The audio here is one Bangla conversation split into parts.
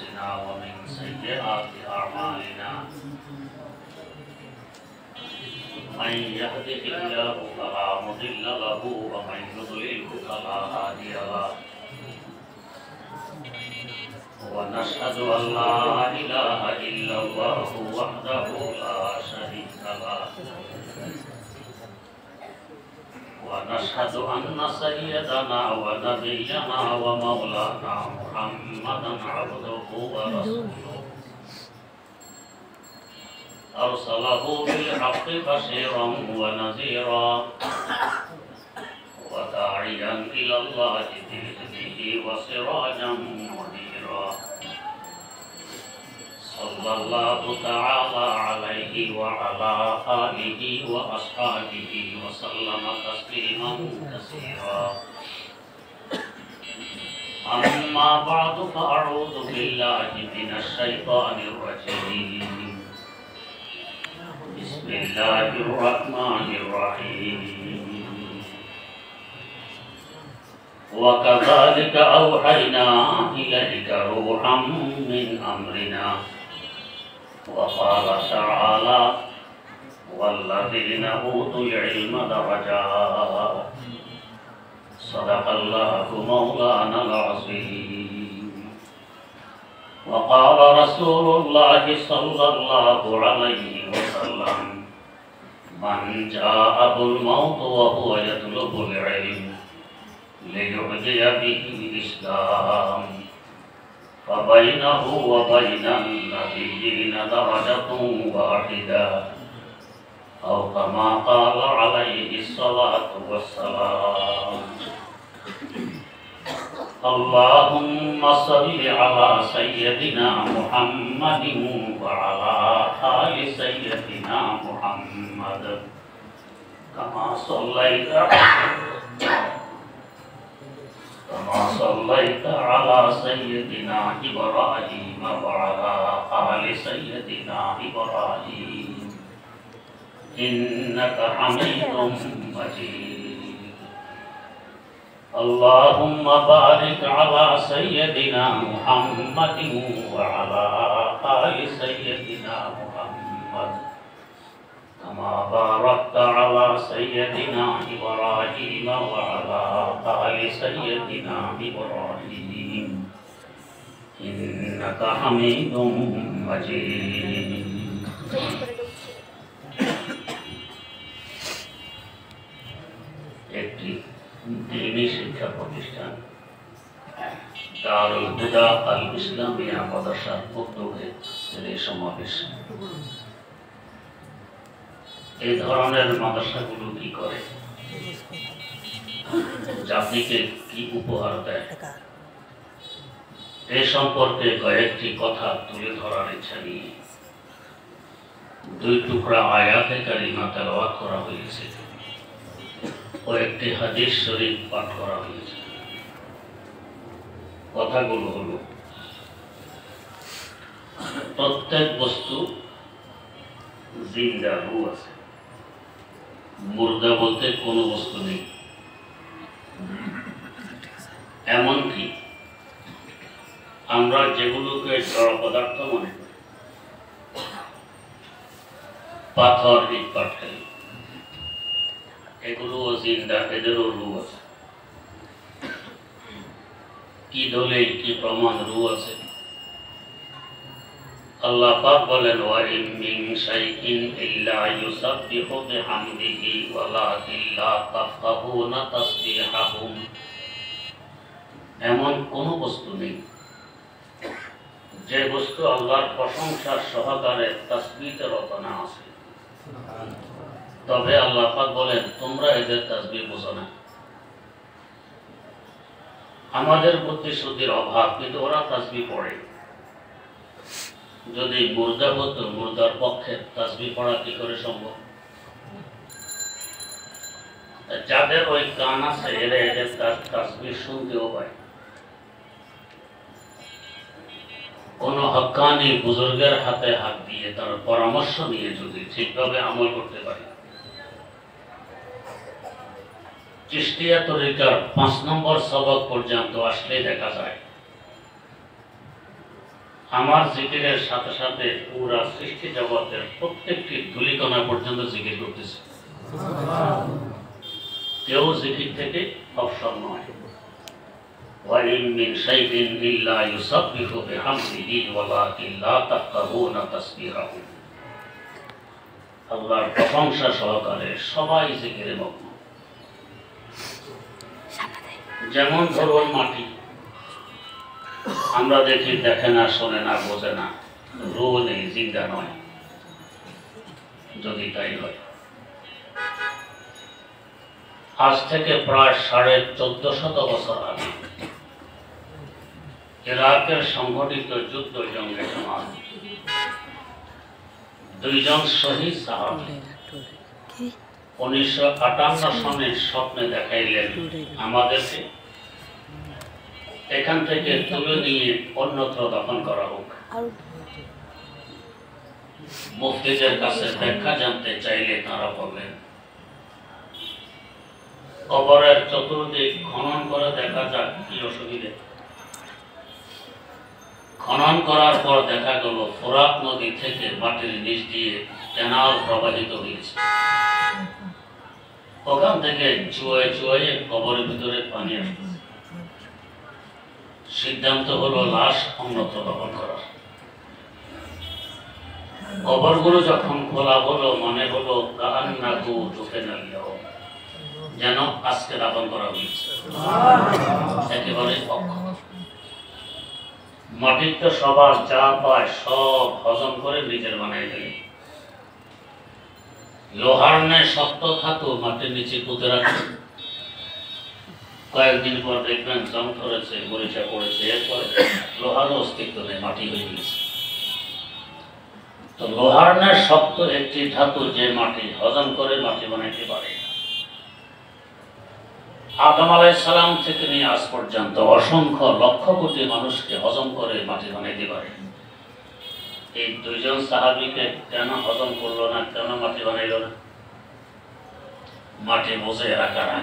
أنفسنا ومن سيئات أعمالنا من يهده الله فلا مضل له ومن يضلله فلا هادي له ونشهد أن لا إله إلا الله وحده لا شريك له ونشهد أن سيدنا ونبينا ومولانا محمدا عبده ورسوله أرسله بالحق بشيرا ونذيرا وداعيا إلى الله بإذنه وسراجا منيرا صلى الله تعالى عليه وعلى آله وأصحابه وسلم تسليما كثيرا أما بعد فأعوذ بالله من الشيطان الرجيم بسم الله الرحمن الرحيم وكذلك أوحينا إليك روحا من أمرنا وقال تعالى والذين أوتوا العلم درجات صدق الله مولانا العظيم وقال رسول الله صلى الله عليه وسلم من جاءه الموت وهو يطلب العلم ليحيي به الإسلام فبينه وبين النبيين درجة واحدة أو كما قال عليه الصلاة والسلام اللهم صل على سيدنا محمد وعلى آل سيدنا محمد كما صليت على سيدنا إبراهيم وعلى آل سيدنا إبراهيم إنك حميد مجيد اللهم بارك على سيدنا محمد وعلى آل سيدنا محمد كما باركت على سيدنا إبراهيم وعلى آل سيدنا إبراهيم إنك حميد مجيد একটি দ্বীনি শিক্ষা প্রতিষ্ঠান দারুল হুদা আল ইসলামিয়া মাদ্রাসার উদ্যোগে এই সমাবেশ। এই ধরনের মাদ্রাসাগুলো কি করে, জাতিকে কি উপহার দেয়, এ সম্পর্কে কয়েকটি কথা তুলে ধরার ইচ্ছা নিয়ে দুই টুকরা আয়াতে কারিমা তেলাওয়াত করা হয়েছে ও একটি হাদিস শরীফ পাঠ করা হয়েছে। কথাগুলো হলো, প্রত্যেক বস্তু জিন্দা, রূহ আছে। মুর্দা বলতে কোনো বস্তু নেই। এমনকি আমরা যেগুলোকে জড় পদার্থ মনে করি, পাথর, ইট পাটকেল, এগুলোও জিন্দা, এদেরও রূহ আছে। কি দলিল, কি প্রমাণ রূহ আছে? আল্লাহ পাক বলেন ওয়া ইন মিন শাইইন ইল্লা ইউসাব্বিহু বিহামদিহি ওয়ালাকিন লা তাফকাহুনা তাসবিহাহুম। এমন কোন বস্তু নেই যে বস্তু আল্লাহর প্রশংসার সহকারে তাসবিহতে রত না আছে। তবে আল্লাহ পাক বলেন তোমরা এদের তাসবিহ বুঝো না। আমাদের বুদ্ধি শুদ্ধির অভাব, কিন্তু ওরা তাসবিহ পড়ে। যদি মুর্দা হতো, মুর্দার পক্ষে তাসবিহ পড়া কি করে সম্ভব? যাদের ওই কান আছে এরা এদের তাসবিহ শুনতেও পায়। কোন হক্কানি বুজুর্গের হাতে হাত দিয়ে তার পরামর্শ নিয়ে যদি ঠিকভাবে আমল করতে পারে, চিশতিয়া তরিকার 5 নম্বর সবক পর্যন্ত আসলে দেখা যায় আমার জিকিরের সাথে সাথে পুরা সৃষ্টি জগতের প্রত্যেকটি ধূলিকণা পর্যন্ত জিকির করতেছে। কেউ জিকির থেকে অবসর নয়। ওয়াইন মিন শাইইন ইল্লা ইউসাব্বিহু বিহামদিহি ওয়ালাকিন লা তাফকাহুনা তাসবিহাহু। আল্লাহর প্রশংসা সহকারে সবাই জিকিরে মগ্ন। যেমন ধরুন মাটি, আমরা দেখি দেখে না, শোনে না, বোঝে না, রুহ নেই, জিন্দা নয়। যদি তাই হয়, আজ থেকে প্রায় 1450 বছর আগে ইরাকের সংঘটিত যুদ্ধ জঙ্গে সমাজ দুইজন শহীদ সাহাবী 1958 সনে স্বপ্নে দেখাইলেন আমাদেরকে এখান থেকে তুলে নিয়ে অন্যত্র দফন করা হোক। মুফতিদের কাছে ব্যাখ্যা জানতে চাইলে তারা বললেন, কবরের চতুর্দিক খনন করে দেখা যাক কি অসুবিধে। খনন করার পর দেখা গেল ফোরাত নদী থেকে মাটির নিচ দিয়ে ক্যানাল প্রবাহিত হয়েছে। ওখান থেকে চুয়ে চুয়ে কবরের ভিতরে পানি আসতেছে। সিদ্ধান্ত হলো লাশ অন্যত্র দফন করা। কবরগুলো যখন খোলা হলো, মনে হলো কান্নাকু চোখে নালিয়াও, যেন আজকে দাফন করা হয়েছে। একেবারে মাটির তো সবার যা পায় সব হজম করে নিজের বানাই দেয়। লোহার ন্যায় শক্ত ধাতু মাটির নিচে পুঁতে রাখে, কয়েকদিন পর দেখবেন জং ধরেছে, মরিচা পড়েছে, এরপরে লোহারও অস্তিত্ব নেই, মাটি হয়ে গেছে। তো লোহার ন্যায় শক্ত একটি ধাতু যে মাটি হজম করে মাটি বানাইতে পারে। আদম আলাইহিস সালাম থেকে নিয়ে আজ পর্যন্ত অসংখ্য লক্ষ কোটি মানুষকে হজম করে মাটি বানাইতে পারে। এই দুইজন সাহাবীকে কেন হজম করলো না, কেন মাটি বানাইল না? মাটি বোঝে এরা কারা।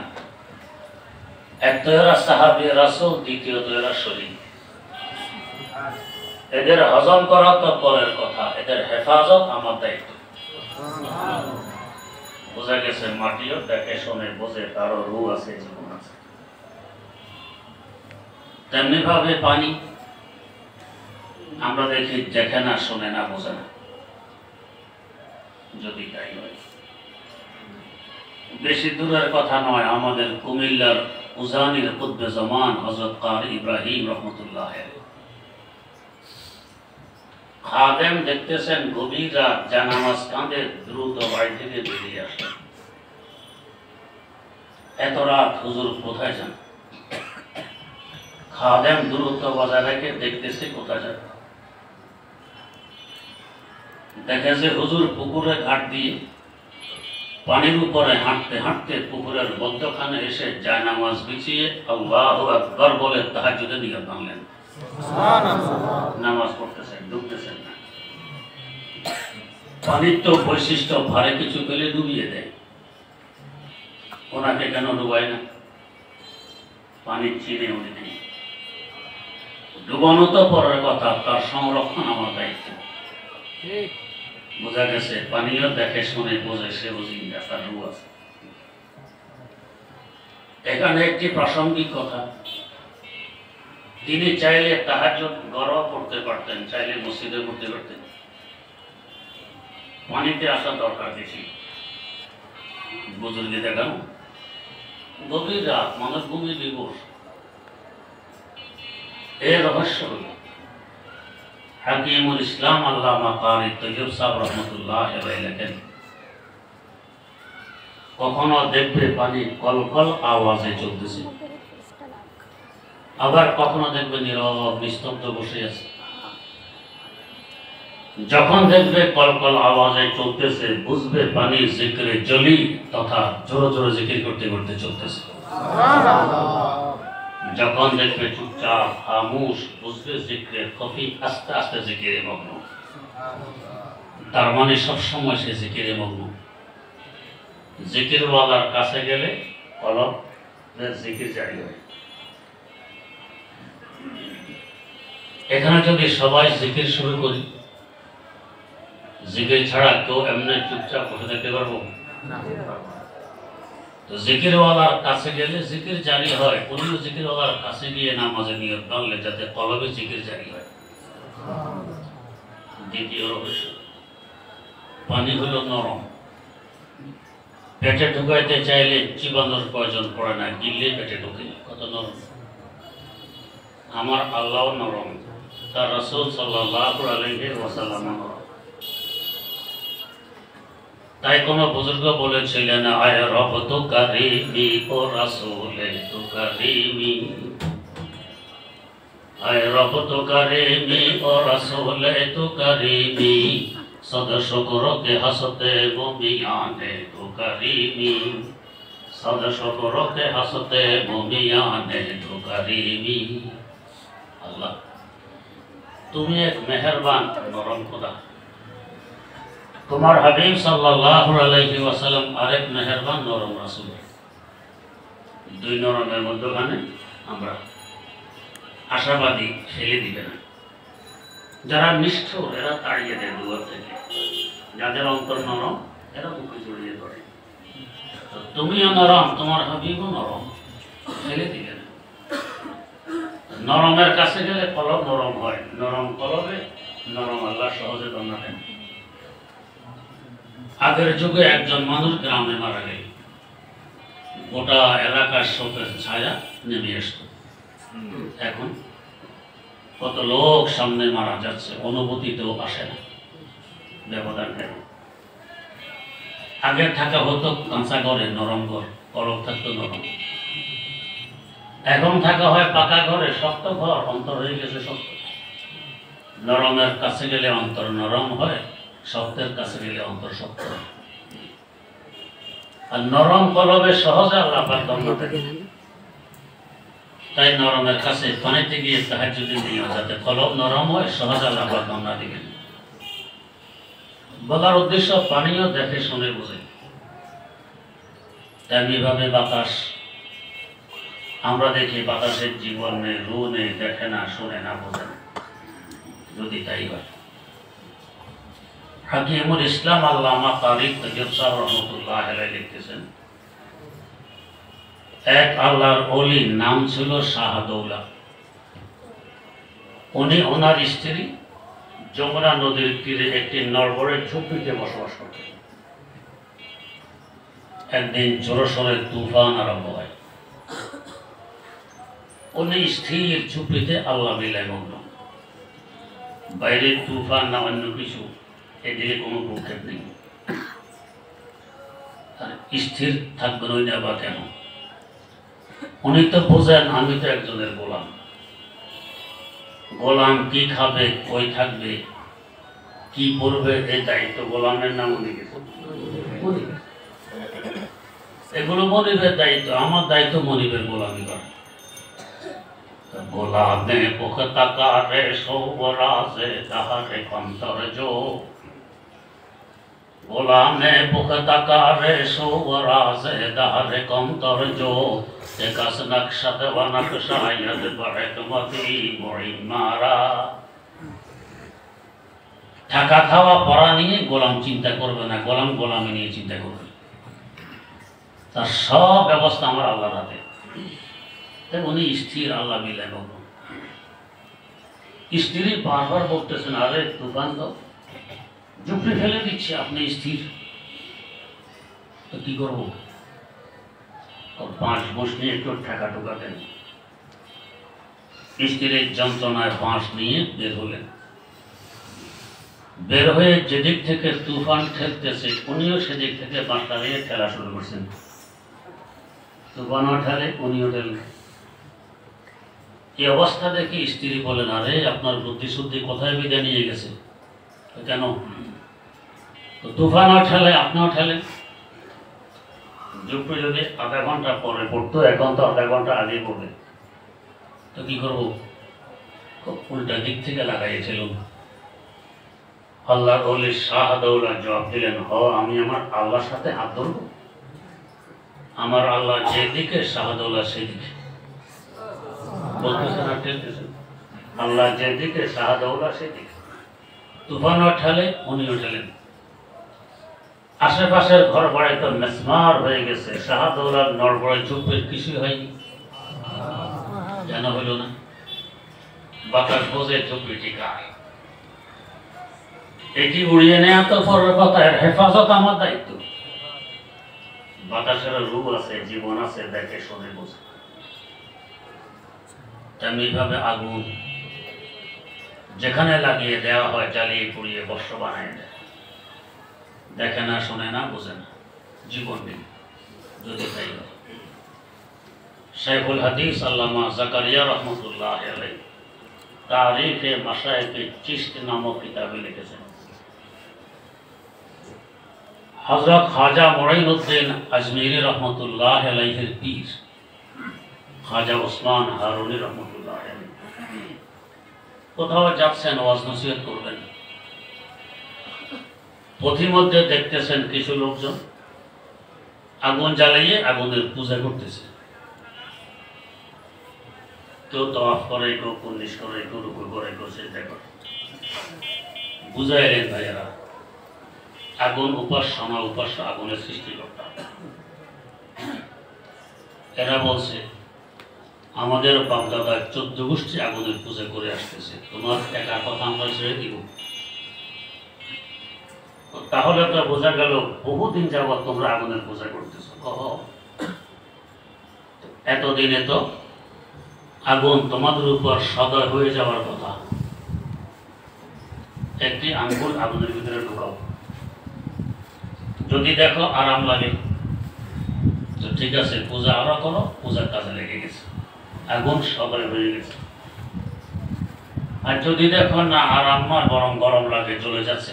এক তো এরা সাহাবী রাসূল, দ্বিতীয়ত এরা শহীদ। এদের হজম করা তো পরের কথা, এদের হেফাজত আমার দায়িত্ব। বোঝা গেছে মাটিও দেখে শোনে বোঝে, তারও রূহ আছে, জীবন আছে। তেমনি ভাবে পানি আমরা দেখি দেখে না, শোনে না, বোঝে না। যদি তাই হয়, বেশি দূরের কথা নয়, আমাদের কুমিল্লার উজানির কুতবে জামান হযরত কারি ইব্রাহিম রহমতুল্লাহ খাদেম দেখতেছেন গভীর রাত, জানামাজ কাঁধে দ্রুত বাড়ি থেকে বেরিয়ে আসেন। এত রাত হুজুর কোথায় যান? খাদেম দূরত্ব বজায় রেখে দেখতেছে কোথায় যান। দেখে যে হুজুর পুকুরে ঘাট দিয়ে পানির উপরে হাঁটতে হাঁটতে পুকুরের মধ্যখানে এসে জায়নামাজ বিছিয়ে আল্লাহু আকবার বলে তাহাজ্জুদে নিয়ত ভাঙলেন। নামাজ পড়তেছেন, ডুবতেছেন না। পানির তো বৈশিষ্ট্য, ভারে কিছু পেলে ডুবিয়ে দেয়, ওনাকে কেন ডুবায় না? পানির চিনে উনি নেই। ডুবানো তো পরের কথা, তার সংরক্ষণ আমার দায়িত্ব। বোঝা গেছে পানিও দেখে শুনে বোঝে, সে বুঝি তার রূহ আছে। এখানে একটি প্রাসঙ্গিক কথা, তিনি চাইলে তাহাজ্জুদ ঘরেও পড়তে পারতেন, চাইলে মসজিদে পড়তে পারতেন। পানিতে আসা দরকার বেশি। বুজুর্গে দেখানো গভীর রাত, মানুষ ঘুমিয়ে বিবশ। এর রহস্য হল হাকিমুল ইসলাম আল্লামা কারি তৈয়ব সাহেব রহমতুল্লাহ লেখেন, কখনো দেখবে পানি কলকল আওয়াজে চলতেছে, আবার কখনো দেখবে নীরব নিস্তব্ধ বসে আছে। যখন দেখবে কলকল আওয়াজে চলতেছে, বুঝবে পানি জিকিরে জলি তথা জোরে জোরে জিকির করতে করতে চলতেছে। যখন দেখবে চুপচাপ খামোশ, বুঝবে জিকিরের খফি আস্তে আস্তে জিকিরে মগ্ন। তার মানে সবসময় সে জিকিরে মগ্ন। জিকিরওয়ালার কাছে গেলে কলবের জিকির জারি হয়। এখানে যদি সবাই জিকির শুরু করি, জিকির ছাড়া কেউ এমনি চুপচাপ বসে থাকতে পারবো না। তো জিকিরওয়ালার কাছে গেলে জিকির জারি হয়, উনিও জিকিরওয়ালার কাছে গিয়ে নামাজে নিয়ত বাঁধলে যাতে কলবে জিকির জারি হয়। দ্বিতীয় রহস্য, পানি হলো নরম, পেটে ঢুকাইতে চাইলে চিবানোর প্রয়োজন পড়ে না, গিললে পেটে ঢুকে। কত নরম! আমার আল্লাহ নরম, তার রাসূল সাল্লাল্লাহু আলাইহি ওয়াসাল্লাম নরম। তাই কোনো বুজুর্গ বলেছিলেন, আয় রব তো কারিমি ও রাসূলে তো কারিমি, আয় রব তো কারিমি ও রাসূলে তো কারিমি, সদ শুকর কে হাসতে মুমিয়ানে তো কারিমি, সদ শুকর কে হাসতে মুমিয়ানে তো কারিমি। আল্লাহ, তুমি এক মেহেরবান নরম খোদা, তোমার হাবিব সাল্লাল্লাহু আলাইহি ওয়াসাল্লাম আরেক মেহেরবান নরম রাসূল। দুই নরমের মধ্যখানে আমরা আশাবাদী ফেলে দিবে না। যারা নিষ্ঠুর এরা তাড়িয়ে দেয় দূর থেকে, যাদের অন্তর নরম এরা বুকে জড়িয়ে ধরে। তুমিও নরম, তোমার হাবিবও নরম, ফেলে দিবে না। নরমের কাছে গেলে কলব নরম হয়, নরম কলবে নরম আল্লাহ সহজে দন্না দেন। আগের যুগে একজন মানুষ গ্রামে মারা গেল, গোটা এলাকার শোকের ছায়া নেমে আসত। এখন কত লোক সামনে মারা যাচ্ছে, অনুভূতিতেও আসে না। ব্যবধান কেন? আগে থাকা হতো কাঁচা ঘরে, নরম ঘর, কলব থাকতো নরম। এখন থাকা হয় পাকা ঘরে, শক্ত ঘর, অন্তর হয়ে গেছে শক্ত। নরমের কাছে গেলে অন্তর নরম হয়, শক্তের কাছে গেলে অন্তর শক্ত হয়। আর নরম কলবে সহজে আল্লাহ পাক দন্না দেন। তাই নরমের কাছে পানিতে গিয়ে তাহাজ্জুদ নিয়ে যাতে কলব নরম হয়, সহজে আল্লাহ পাক দন্না দিবেন। বলার উদ্দেশ্য, পানিও দেখে শুনে বুঝে। তেমনিভাবে বাতাস, আমরা দেখি বাতাসের জীবন নেই, রু নেই, দেখে না, শুনে না, বোঝে না। যদি তাই হয়, হাকিমুল ইসলাম আল্লামা তারিক তাইয়্যিব সাহেব রহমাতুল্লাহ আলাইহি লিখতেছেন, এক আল্লাহর ওলি নাম ছিল শাহদৌলা। উনি ওনার স্ত্রী যমুনা নদীর তীরে একটি নড়বড়ে ঝুপড়িতে বসবাস করতেন। একদিন জোরসোরে তুফান আরম্ভ হয়। উনি স্থির ঝুপড়িতে আল্লাহ মিলায় মগ্ন। বাইরে তুফান না অন্য কিছু, এদিকে কোনো ভূক্ষেপ নেই। আর স্থির থাকবেন ওই না বা কেন? উনি তো বোঝেন আমি তো একজনের গোলাম। গোলাম কি খাবে, কই থাকবে, কি করবে, এই দায়িত্ব গোলামের নাম উনি গেছে। এগুলো মনিবের দায়িত্ব, আমার দায়িত্ব মনিবের গোলামি করা। গোলামে পুখতাকারে সৌবরাজে তাহারে কন্তরজো, গোলামে পুখতাকারে সৌবরাজে তাহারে কন্তরজো, একাস নকশাতে ওয়ানকশায়াত বরকমতি মুইমারা। থাকা খাওয়া পড়া নিয়ে গোলাম চিন্তা করবে না, গোলাম গোলামি নিয়ে চিন্তা করবে। তার সব ব্যবস্থা আমার আল্লাহর হাতে। তাই উনি স্থির, আল্লাহ মিলায় মগ্ন। স্ত্রী বারবার বলতেছেন, আরে তুফান তো ঝুপড়ি ফেলে দিচ্ছে, আপনি স্থির, তো কি করবো? বাঁশ বুঁশ নিয়ে একটু ঠেকা ঠোকা দেন। স্ত্রীর যন্ত্রণায় বাঁশ নিয়ে বের হলেন। বের হয়ে যেদিক থেকে তুফান ঠেলতেছে, উনিও সেদিক থেকে বাঁশটা নিয়ে ঠেলা শুরু করছেন। তুফানও ঠেলে, উনিও ঠেলেন। এই অবস্থা দেখে স্ত্রী বলেন, আরে আপনার বুদ্ধি শুদ্ধি কোথায় বিদায় নিয়ে গেছে? কেন? তো তুফানও ঠেলে, আপনিও ঠেলেন। ঝুপড়ি যদি আধা ঘন্টা পরে পড়তো, এখন তো আধা ঘন্টা আগে পড়বে, তো কি করবো? উল্টা দিক থেকে লাগাইছিল। আল্লাহর ওলি শাহদৌলা জবাব দিলেন, আমি আমার আল্লাহর সাথে হাত ধরবো? আমার আল্লাহ যেদিকে, শাহদৌলা সেদিকে। বলতেছেন আর ঠেলতেছেন। আল্লাহ যেদিকে শাহদৌলা সেদিকে, তুফান ওঠালে উনি উঠালেন। আশেপাশের ঘর বাড়ি তো মেসমার হয়ে গেছে, শাহদৌলার নড়বড়ে ঝুপের কিছুই হয়নি। কেন হইল না? বাতাস বোঝে ঝুপড়ি টিকায়। এটি উড়িয়ে নেওয়া তো পরের কথা, এর হেফাজত আমার দায়িত্ব। বাতাসের রূপ আছে, জীবন আছে, দেখে শুনে বোঝে। তেমনি ভাবে আগুন যেখানে লাগিয়ে দেওয়া হয় জ্বালিয়ে পুড়িয়ে বর্ষ বানায় দেয়, দেখে না, শোনে না, বোঝে না, জীবন নেই। যদি তাই হয়, শাইখুল হাদিস আল্লামা জাকারিয়া রহমতুল্লাহ আলাইহি তারিখে মাশায়েখে চিশতি নামক কিতাবে লিখেছেন, হযরত খাজা মুঈনুদ্দিন আজমিরি রহমতুল্লাহ আলাইহির পীর খাজা ওসমান হারুনি রহমতুল্লাহ আলাইহি কোথাও যাচ্ছেন, ওয়াজ নসিহত করবেন, পথিমধ্যে দেখতেছেন কিছু লোকজন আগুন জ্বালিয়ে আগুনের পূজা করতেছে। কেউ তাওয়াফ করে, কেউ কুর্নিশ করে, কেউ রুকু করে, কেউ সিজদা করে। বুঝাইলেন ভাইয়েরা, আগুন উপাসনা, উপাস্য আগুনের সৃষ্টিকর্তা। এরা বলছে আমাদের বাপদাদা 14 গোষ্ঠী আগুনের পূজা করে আসতেছে, তোমার একা কথা আমরা ছেড়ে দিব? তাহলে তো বোঝা গেল বহুদিন যাবৎ তোমরা আগুনের পূজা করতেছো। এতদিনে তো আগুন তোমাদের উপর সদয় হয়ে যাওয়ার কথা। একটি আঙ্গুল আগুনের ভিতরে ঢুকাও, যদি দেখো আরাম লাগে তো ঠিক আছে, পূজা আরো করো, পূজার কাজে লেগে গেছে, আগুন সদয় হয়ে গেছে। আর যদি দেখো না আরাম নয়, বরং গরম লাগে, জ্বলে যাচ্ছে,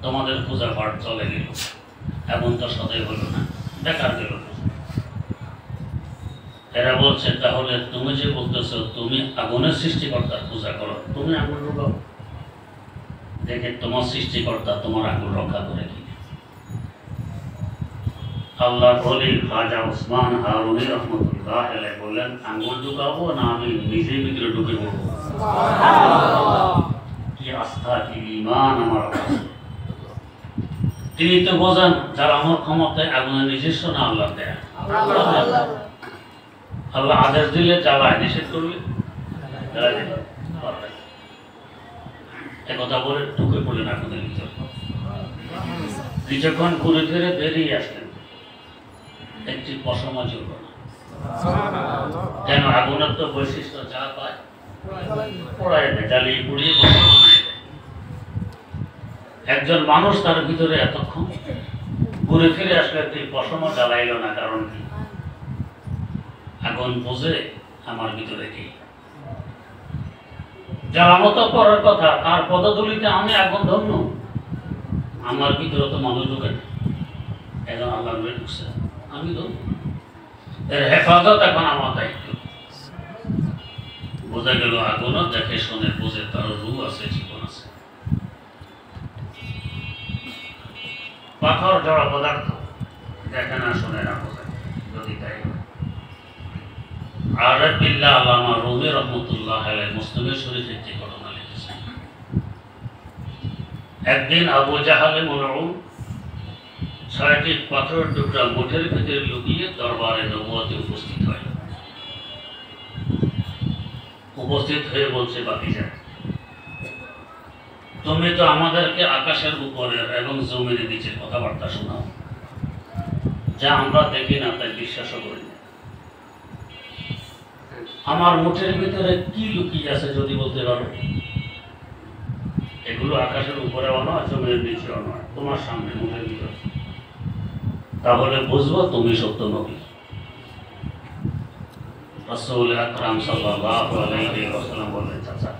তোমাদের পূজা পাঠ চলে গেল, আগুন তো সদয় হলো না, বেকার গেল। এরা বলছে তাহলে তুমি যে বলতেছো তুমি আগুনের সৃষ্টিকর্তার পূজা করো, তুমি আগুন ঢুকাও, দেখে তোমার সৃষ্টিকর্তা তোমার আগুন রক্ষা করে কি। আল্লাহ বলি খাজা ওসমান হারুনি রহমতুল্লাহ আলাইহি বললেন, আগুন ঢুকাবো না আমি নিজের ভিতরে ঢুকে পড়বো? কি আস্থা, কি ঈমান আমার। তিনি তো বোঝেন যারা আমার ক্ষমতায় আগুনের নিজস্ব না আল্লাহ দেয়। আল্লাহ আদেশ দিলে জ্বালায়, নিষেধ করলে একথা বলে ঢুকে পড়লেন আগুনের ভিতরে। কিছুক্ষণ ঘুরে ফিরে বেরিয়ে আসলেন, একটি পশমও জ্বলল না। কেন? আগুনের তো বৈশিষ্ট্য যা পায় পোড়ায় দেয়, জ্বালিয়ে পুড়িয়ে পশম বানায় দেয়। একজন মানুষ তার ভিতরে এতক্ষণ ঘুরে ফিরে আসলে একটি পশমও জ্বালাইল না, কারণ কি? আগুন বোঝে আমার ভিতরে কি। জ্বালানো তো পরের কথা, তার পদধূলিতে আমি আগুন ধন্য, আমার ভিতরে তো মানুষ ঢুকে না, এখন আল্লাহ ঢুকছে, আমি ধন্য। এর হেফাজত এখন আমার দায়িত্ব। বোঝা গেল আগুনও দেখে শুনে বোঝে, তার রূহ আছে, জীবন আছে। পাথর জড় পদার্থ, দেখে না, শুনে না, বোঝে, যদি তাই হয়। আরেফ বিল্লাহ আল্লামা রুমি রহমতুল্লাহ আলাইহি মুসলিমের শরীফে একটি ঘটনা লিখেছেন। একদিন আবু জাহালে মলউন 6টি পাথরের টুকরা মুঠের ভিতরে লুকিয়ে দরবারে নবুয়তে উপস্থিত হয়। উপস্থিত হয়ে বলছে, বাতিজা, তুমি তো আমাদেরকে আকাশের উপরের এবং জমিনের নিচের কথাবার্তা শোনাও, যা আমরা দেখি না তাই বিশ্বাসও করি না। আমার মুঠের ভিতরে কি লুকিয়ে আছে যদি বলতে পারো? এগুলো আকাশের উপরেও নয়, জমির নিচেও নয়, তোমার সামনে মুঠের ভিতরে। তাহলে বুঝবো তুমি সত্য নবী। রাসূল আকরাম সাল্লাল্লাহু আলাইহি ওয়াসাল্লাম বললেন, চাচা,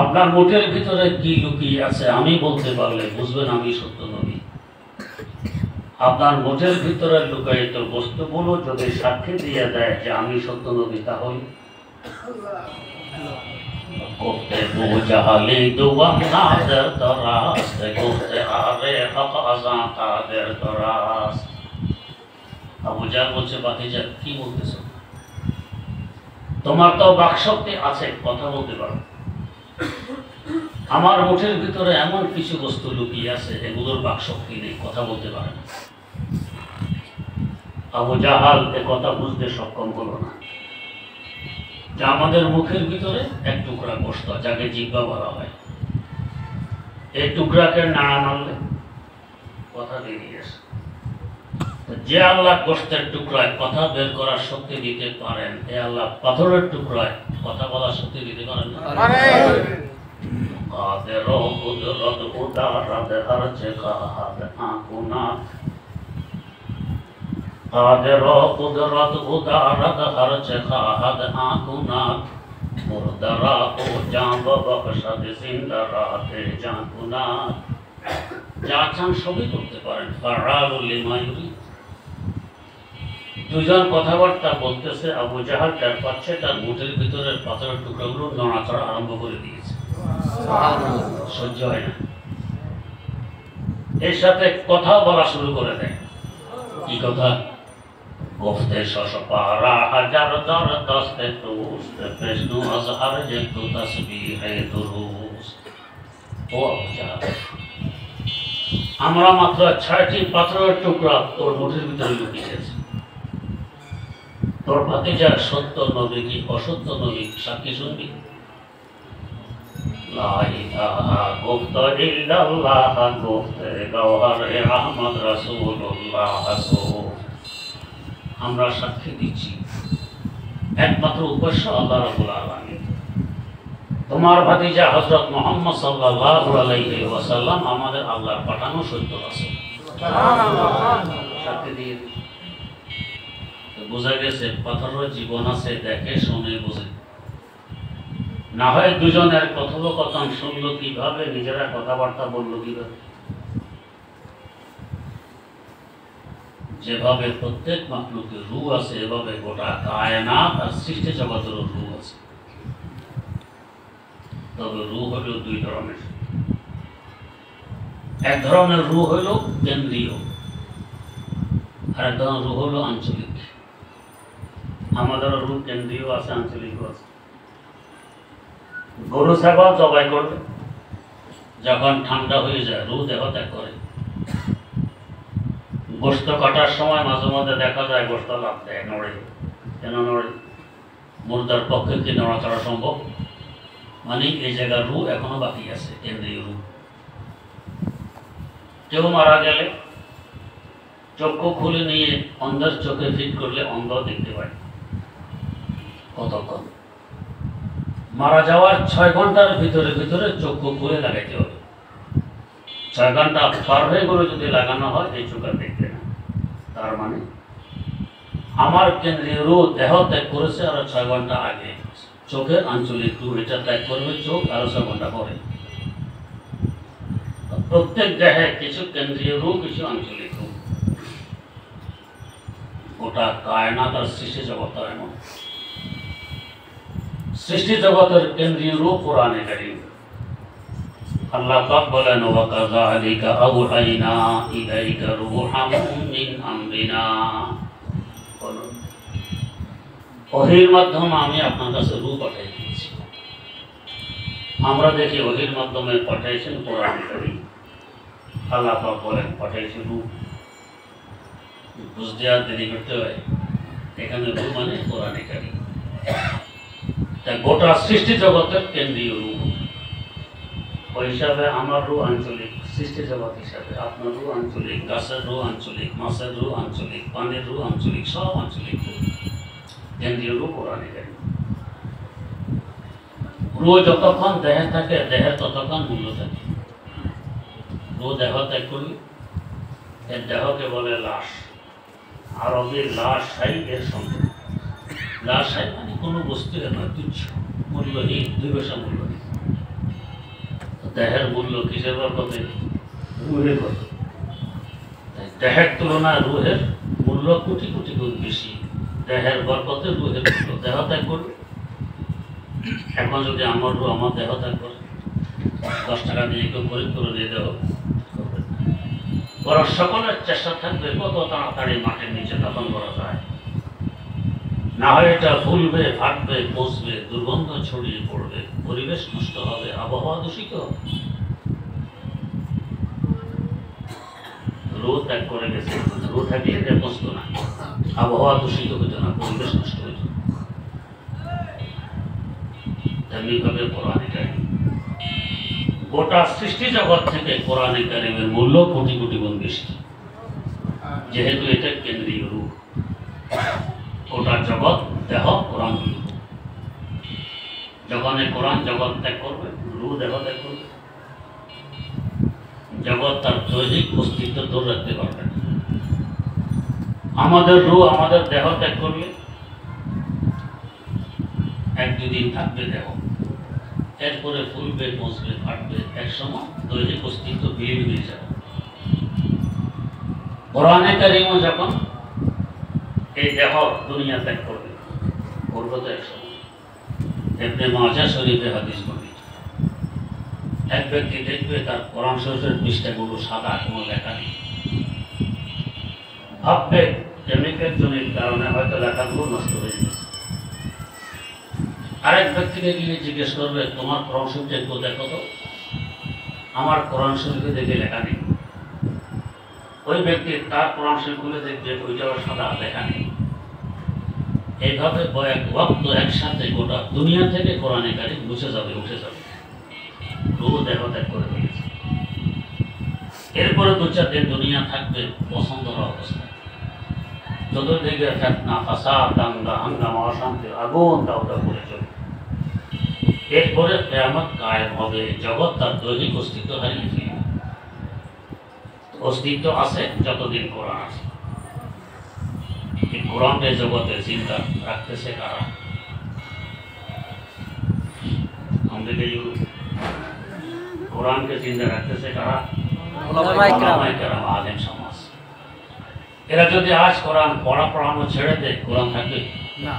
আপনার মুঠের ভিতরে কি লুকিয়ে আছে আমি বলতে পারলে বুঝবেন আমি সত্য নবী। আপনার মুঠের ভিতরে লুকায়িত বস্তুগুলো যদি সাক্ষী দিয়ে দেয় যে আমি সত্য নবী, তাহলে করতে বুঝালি দুবাম নাদের দরাস, করতে আরে হক আজা তাদের দরাস। আবু জাহল বলছে, বাতিজা কি বলতেছ? তোমার তো বাকশক্তি আছে, কথা বলতে পারো। আমার মুঠের ভিতরে এমন কিছু বস্তু লুকিয়ে আছে, এগুলোর বাকশক্তি নেই, কথা বলতে পারে না। আবু জাহাল এ কথা বুঝতে সক্ষম হলো না যে আমাদের মুখের ভিতরে এক টুকরা গোশত, যাকে জিহ্বা বলা হয়, এই টুকরাকে নাড়া নাড়লে কথা বেরিয়ে আসে। যে আল্লাহ গোশতের টুকরায় কথা বের করার শক্তি দিতে পারেন, এ আল্লাহ পাথরের টুকরায় কথা বলার শক্তি দিতে পারেন না? কাদের কুদরত উদারত হর জগহ আকুনাত, কাদের কুদরত উদারত হর জগহ আকুনাত, মুরদরা ও জাব বখশদ জিন্দারাতে জাকুনাত। যা চান সবই করতে পারেন, ফাআলুল লিমা ইউরিদ। দুজন কথাবার্তা বলতেছে, আবু জাহাল টের পাচ্ছে তার মুঠের ভিতরের পাথরের টুকরাগুলো নড়াচড়া আরম্ভ করে দিয়েছে। সহ্য হয় না, এর সাথে কথা বলা শুরু করে দেয়। কি কথা? গফতে শশপারা হাজার দর দস্তে তুস্ত বিষ্ণু আজহার যেতু তসবিহে দুরুস্ত। ও আবু জাহাল, আমরা মাত্র 6টি পাথরের টুকরা তোর মুঠের ভিতরে লুকিয়েছি। তোর ভাতিজা সত্য নবী কি অসত্য নবী সাক্ষী শুনবি? লা ইলাহা গুফতা ইল্লাল্লাহ গুফতে গওহরে আহমদ রাসূলুল্লাহ হাসবুক। আমরা সাক্ষী দিচ্ছি একমাত্র উপাস্য আল্লাহ রাব্বুল আলামিন। তোমার ভাতিজা হযরত মুহাম্মদ সাল্লাল্লাহু আলাইহি ওয়াসাল্লাম আমাদের আল্লাহর পাঠানো সত্য রাসূল। সুবহানাল্লাহ। সাক্ষী দিয়ে বোঝা গেছে পাথরের জীবন আছে, দেখে শুনে বুঝে। না হয় দুজনের কথোপকথন শুনলো কিভাবে, নিজেরা কথাবার্তা বললো কিভাবে। যেভাবে প্রত্যেক মাখলুকের রূহ আছে, এভাবে গোটা কায়নাত আর সৃষ্টি জগতেরও রূহ আছে। তবে রূহ হলো দুই ধরনের। এক ধরনের রূহ হলো কেন্দ্রীয়, আর এক ধরনের রূহ হলো আঞ্চলিক। আমাদের রূহ কেন্দ্রীয় আছে, আঞ্চলিকও আছে। গরু ছাগল জবাই করলে যখন ঠান্ডা হয়ে যায়, রূহ দেহ ত্যাগ করে। গোশত কাটার সময় মাঝে মধ্যে দেখা যায় গোশত লাভ দেয়, নড়ে। কেন নড়ে? মুর্দার পক্ষে কি নড়াচড়া সম্ভব? মানে এই জায়গার রূহ এখনো বাকি আছে, কেন্দ্রীয় রূহ। কেউ মারা গেলে চক্ষু খুলে নিয়ে অন্ধের চোখে ফিট করলে অন্ধ দেখতে পায়। কতক্ষণ? মারা যাওয়ার 6 ঘন্টার ভিতরে ভিতরে চক্ষু খুলে লাগাইতে হবে। 6 ঘন্টা পার হয়ে গেলে যদি লাগানো হয়, এই চোখ আর দেখবে না। তার মানে আমার কেন্দ্রীয় রূহ দেহ ত্যাগ করেছে আরো 6 ঘন্টা আগে। চোখের আঞ্চলিক রূহ এটা ত্যাগ করবে চোখ আরো 6 ঘন্টা পরে। প্রত্যেক দেহে কিছু কেন্দ্রীয় রূহ, কিছু আঞ্চলিক রূহ। গোটা কায়নাত আর সৃষ্টি জগৎ এমন। সৃষ্টি জগতের কেন্দ্রীয় রূহ কোরআনে কারীম। আল্লাহ পাক বলেন, ওয়া কাযালিকা আওহাইনা ইলাইকা রূহাম মিন আমরিনা। ওহীর মাধ্যমে আমি আপনার কাছে রূহ পাঠিয়ে দিয়েছি। আমরা দেখি ওহীর মাধ্যমে পাঠিয়েছেন কোরআনে কারীম। আল্লাহ পাক বলেন পাঠিয়েছি রূহ। বুঝতে আর দেরি করতে হয়। এখানে রূহ মানে কোরআনে কারীম। তাই গোটা সৃষ্টি জগতের কেন্দ্রীয় রূহ। ওই হিসাবে আমার রূহ আঞ্চলিক, সৃষ্টি জগৎ হিসাবে আপনার রূহ আঞ্চলিক, গাছের রূহ আঞ্চলিক, মাছের রূহ আঞ্চলিক, পানির রূহ আঞ্চলিক, সব আঞ্চলিক রূহ। কেন্দ্রীয় রূহ কোরআনে কারীম। রূহ যতক্ষণ দেহে থাকে, দেহের ততক্ষণ মূল্য থাকে। রূহ দেহ ত্যাগ করলে এর দেহকে বলে লাশ। আরবি লাশ হাই এর সঙ্গে। লাশ হাই মানে কোনো বস্তু নয়, তুচ্ছ, মূল্যহীন, 2 পয়সা মূল্যহীন। দেহের মূল্য কিসের বরকতে? রূহের বরকতে। দেহের তুলনায় রূহের মূল্য কোটি কোটি গুণ বেশি। দেহের বরকতে রূহের মূল্য। দেহ ত্যাগ করবে। এখন যদি আমার রূহ আমার দেহ ত্যাগ করে, 10 টাকা দিয়ে কেউ গরিব করে দিয়ে দেহ করবে। বরং সকলের চেষ্টা থাকবে কত তাড়াতাড়ি মাটির নিচে দাফন করা যায়। না হয় এটা ফুলবে, ফাটবে, পচবে, দুর্গন্ধ ছড়িয়ে পড়বে, পরিবেশ নষ্ট হবে, আবহাওয়া দূষিত। রোদ ত্যাগ করে গেছে, রোদ থাকলে এটা পচত না, আবহাওয়া দূষিত হতো না, পরিবেশ নষ্ট হতো। তেমনি ভাবে কোরআন কারীম, গোটা সৃষ্টি জগৎ থেকে কোরআন কারীমের মূল্য কোটি কোটি গুণ বেশি, যেহেতু এটা কেন্দ্রীয় রূপ। গোটা জগৎ দেহ কোরআন, যখন কোরআন জগৎ ত্যাগ করবে, রূহ দেহ ত্যাগ করবে, জগৎ তার দৈহিক অস্তিত্ব ধরে রাখতে পারবে না। আমাদের রূহ আমাদের দেহ ত্যাগ করলে এক দুদিন থাকবে দেহ, এরপরে ফুলবে, পচবে, ফাটবে, এক সময় দৈহিক অস্তিত্ব বিলীন হয়ে যাবে। কোরআনে কারীমও যখন এই দেহ দুনিয়া ত্যাগ করবে, করবে তো এক সময়। ইবনে মাজাহ শরীফে হাদিস বর্ণিত, এক ব্যক্তি দেখবে তার কোরআন শরীফের পৃষ্ঠাগুলো সাদা, কোনো লেখা নেই, ভাববে কেমিক্যাল জনিত কারণে হয়তো লেখাগুলো নষ্ট হয়ে গেছে। আরেক ব্যক্তিকে গিয়ে জিজ্ঞেস করবে, তোমার কোরআন শরীফটা একটু দেখো তো, আমার কোরআন শরীফে দেখে লেখা নেই। ওই ব্যক্তি তার কোরআন শরীফগুলো দেখবে, ওইটাও সাদা, লেখা নেই। এইভাবে কয়েক ওয়াক্ত একসাথে গোটা দুনিয়া থেকে কোরআনে কারীম মুছে যাবে, উঠে যাবে, রূহ দেহ ত্যাগ করে ফেলেছে। এরপরে দু চার দিন দুনিয়া থাকবে পছন্দ হওয়া অবস্থায়, চতুর্দিকে ফিতনা, ফাসাদ, দাঙ্গা, হাঙ্গামা, অশান্তি, আগুন দাউ দাউ করে চলবে। এরপরে কিয়ামত কায়েম হবে, জগৎ তার দৈহিক অস্তিত্ব হারিয়ে ফেলবে। অস্তিত্ব আছে যতদিন কোরআন আছে। এই কোরআনের জগতে চিন্তা রাখতেছে কারা? আমাদের কোরআনকে চিন্তা রাখতেছে কারা? উলামায়ে কেরাম, আলেম সমাজ। এরা যদি আজ কোরআন পড়ানো ছেড়ে দেয়, কোরআন থাকবে না,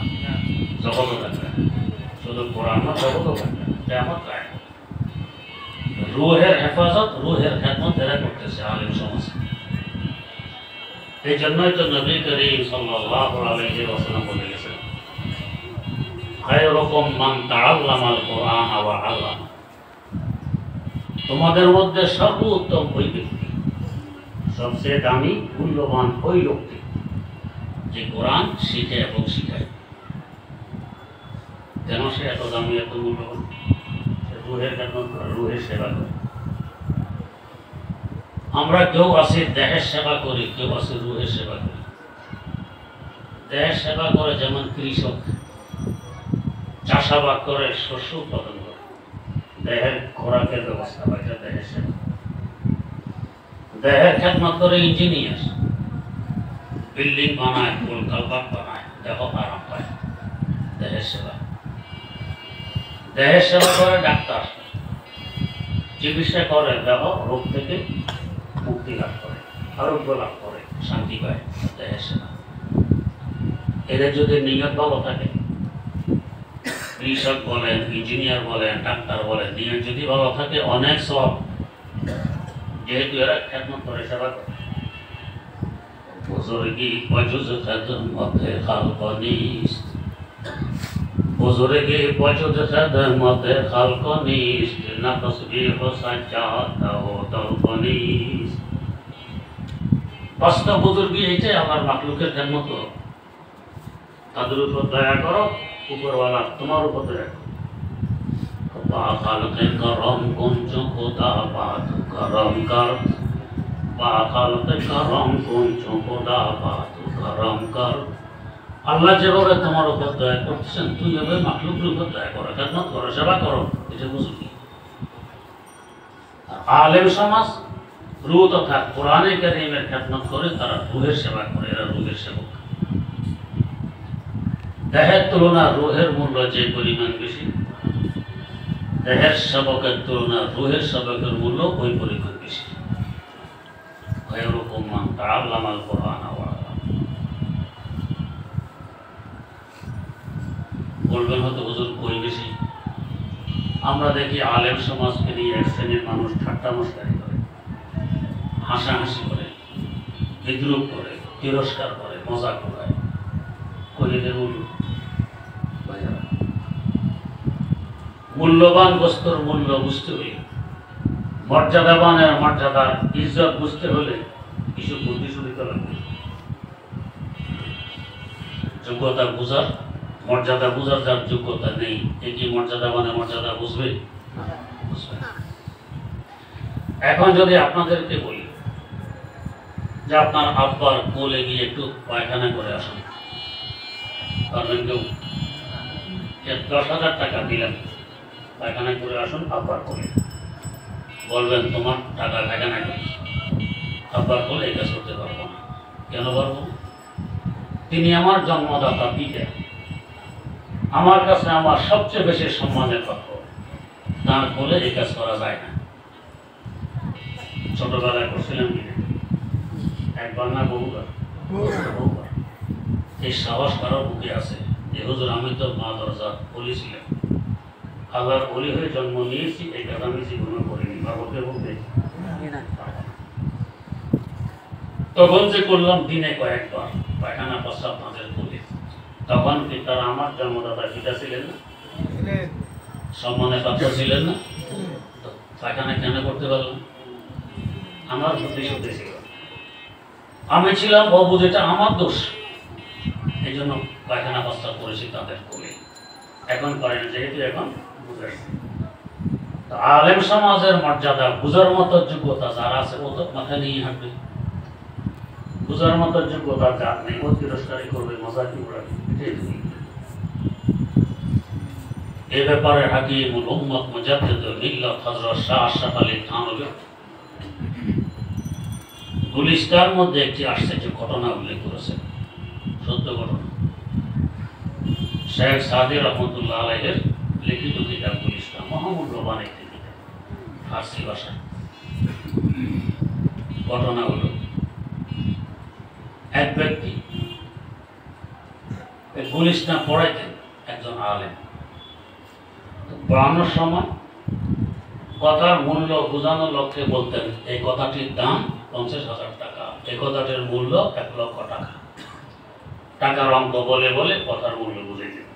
জগৎও থাকবে না। শুধু কোরআন না, জগৎও থাকবে না, কিয়ামত কায়েম। রূহের হেফাজত, রূহের খেদমত এরা করতেছে আলেম সমাজ। এই জন্যই তো নবী করিম সাল্লাল্লাহু আলাইহি ওয়াসাল্লাম বলে গেছেন, খায়রুকুম মান তাআল্লামাল কোরআন ওয়া আল্লামা। তোমাদের মধ্যে সর্বোত্তম ওই ব্যক্তি, সবচেয়ে দামি, মূল্যবান ওই লোকটি যে কোরআন শিখে এবং শিখায়। কেন সে এত দামি, এত মূল্যবান? রূহের খেদমত করে, রূহের সেবা করে। আমরা কেউ আছে দেহের সেবা করি, কেউ আছে রূহের সেবা করি। দেহের সেবা করে যেমন কৃষক চাষাবাদ করে, শস্য উৎপাদন করে, দেহের খোরাকের ব্যবস্থা হয়, এটা দেহের সেবা। দেহের খেদমত করে ইঞ্জিনিয়ার, বিল্ডিং বানায়, কলকারখানা বানায়, দেহ আরাম পায়, দেহের সেবা। দেহের সেবা করে ডাক্তার, চিকিৎসা করে, দেহ রোগ থেকে মুক্তি লাভ করে, আরোগ্য লাভ করে, শান্তি পায়, দেহের সেবা। এদের যদি নিয়ত ভালো থাকে, কৃষক বলেন, ইঞ্জিনিয়ার বলেন, ডাক্তার বলেন, নিয়ত যদি ভালো থাকে, অনেক সব, যেহেতু এরা খেদমত করে, সেবা করে। বুজুর্গি বজুজ খেদমতে খালক নিস্ত, বুজুর্গি বজুজ খেদমতে খালক নিস্ত, না তসবিহ সাজ্জাদ ও তলক নিস্ত। বাস্তব বুজুর্গি এইটাই, আমার মাখলুকের খেদমত করো, তাদের উপর দয়া করো, উপরওয়ালা তোমার উপর দয়া করো। বা খালকে করম কুঞ্চ খোদা বাত করম কর, বা খালকে করম কুঞ্চ খোদা বাত করম কর। আল্লাহ যেভাবে তোমার উপর দয়া করতেছেন, তুই এভাবে মাখলুকের উপর দয়া করো, খেদমত করো, সেবা করো, এটা বুঝবি। আলেম সমাজ রূহ তথা কোরআনে কারীমের খেদমত করে, তারা রূহের সেবা করে, এরা রূহের সেবক। দেহের তুলনা রূহের মূল্য যে পরিমাণ বেশি, দেহের সেবকের তুলনা রূহের সেবকের মূল্য ওই পরিমাণ বেশি। খায়রুকুম মান তাআল্লামাল কোরআন ওয়া আল্লামা। বলবেন হয়তো হুজুর কই বেশি? আমরা দেখি আলেম সমাজকে নিয়ে এক শ্রেণীর মানুষ ঠাট্টা মশকারি করে, হাসাহাসি করে, বিদ্রুপ করে, তিরস্কার করে, মজা করায়। কই এদের মূল্য? মূল্যবান বস্তুর মূল্য বুঝতে হলে, মর্যাদাবানের মর্যাদার ইজ্জত বুঝতে হলে কিছু বুদ্ধি সুবিধা লাগবে। যোগ্যতা বুঝার, মর্যাদা বুঝার যার যোগ্যতা নেই, এ কি মর্যাদাবানের মর্যাদা বুঝবে? বুঝবে না। এখন যদি আপনাদেরকে বলি যে আপনার আব্বার কোলে গিয়ে একটু পায়খানা করে আসুন, পারবেন কেউ? 10,000 টাকা দিলেন, পায়খানা করে আসুন আব্বার কোলে। বলবেন তোমার টাকা পায়খানা করি, আব্বার কোলে এই কাজ করতে পারবো না। কেন পারবো? তিনি আমার জন্মদাতা পিতা, আমার কাছে আমার সবচেয়ে বেশি সম্মানের পাত্র, তার কোলে এই কাজ করা যায় না। ছোটবেলায় করছিলাম কিনা? একবার না বহুবার? বহুবার। এই সাহস কারো বুকে আছে যে হুজুর আমি তো মা দরজা বলেছিলাম, আল্লাহর ওলি হয়ে জন্ম নিয়েছি, এই কাজ আমি জীবনে করিনি। বাবুকে বলতে তখন যে করলাম দিনে কয়েকবার পায়খানা প্রস্রাব তাদের কোলে, তখন কি তারা আমার জন্মদাতা পিতা ছিলেন না? সম্মানের পাত্র ছিলেন না? পায়খানা কেন করতে পারলাম? আমার বুদ্ধি শুদ্ধি ছিল, আমি ছিলাম অবুঝ, এটা আমার দোষ, এই জন্য পায়খানা প্রস্তাব করেছি তাদের কোলে। এখন করেন যেহেতু এখন বুঝেছি। আলেম সমাজের মর্যাদা বুঝার মতো যোগ্যতা যার আছে ও তো মাথা নিয়ে হাঁটবে, বুঝার মতো যোগ্যতা যার নেই ও তিরস্কারই করবে, মজা কি উড়াবে। এ ব্যাপারে হাকিমুল উম্মত মুজাদ্দিদুল মিল্লাত হযরত শাহ আশরাফ আলী থানভী গুলিস্তার মধ্যে একটি আশ্চর্য ঘটনা উল্লেখ করেছেন, সত্য ঘটনা। শেখ সাদি রহমতুল্লাহ আলাইহির লিখিত কিতাব গুলিস্তা, মহামূল্যবান একটি কিতাব, ফার্সি ভাষা। ঘটনা হলো এক ব্যক্তি গুলিস্তা পড়াইতেন, একজন আলেম। পড়ানোর সময় কথার মূল্য বোঝানোর লক্ষ্যে বলতেন এই কথাটির দাম 50,000 টাকা, এই কথাটির মূল্য 1,00,000 টাকা। টাকার অঙ্ক বলে বলে কথার মূল্য বুঝিয়ে দিত।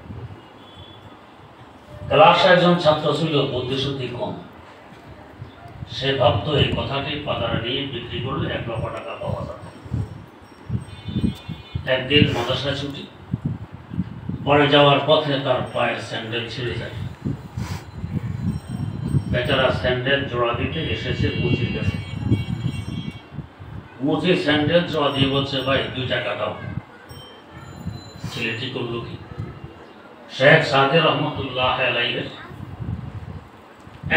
ক্লাসে একজন ছাত্র ছিল বুদ্ধিশুদ্ধি কম, সে ভাবত এই কথাটি বাজারে নিয়ে বিক্রি করলে 1,00,000 টাকা পাওয়া যাবে। একদিন মাদ্রাসা ছুটি, পরে যাওয়ার পথে তার পায়ের স্যান্ডেল ছিঁড়ে যায়। বেচারা স্যান্ডেল জোড়া দিতে এসেছে মুচির কাছে। মুচি স্যান্ডেল জোড়া দিয়ে বলছে ভাই 2 টাকা দাও। ছেলেটি করলো কি? শেখ সাদি রহমতুল্লাহ আলাইহির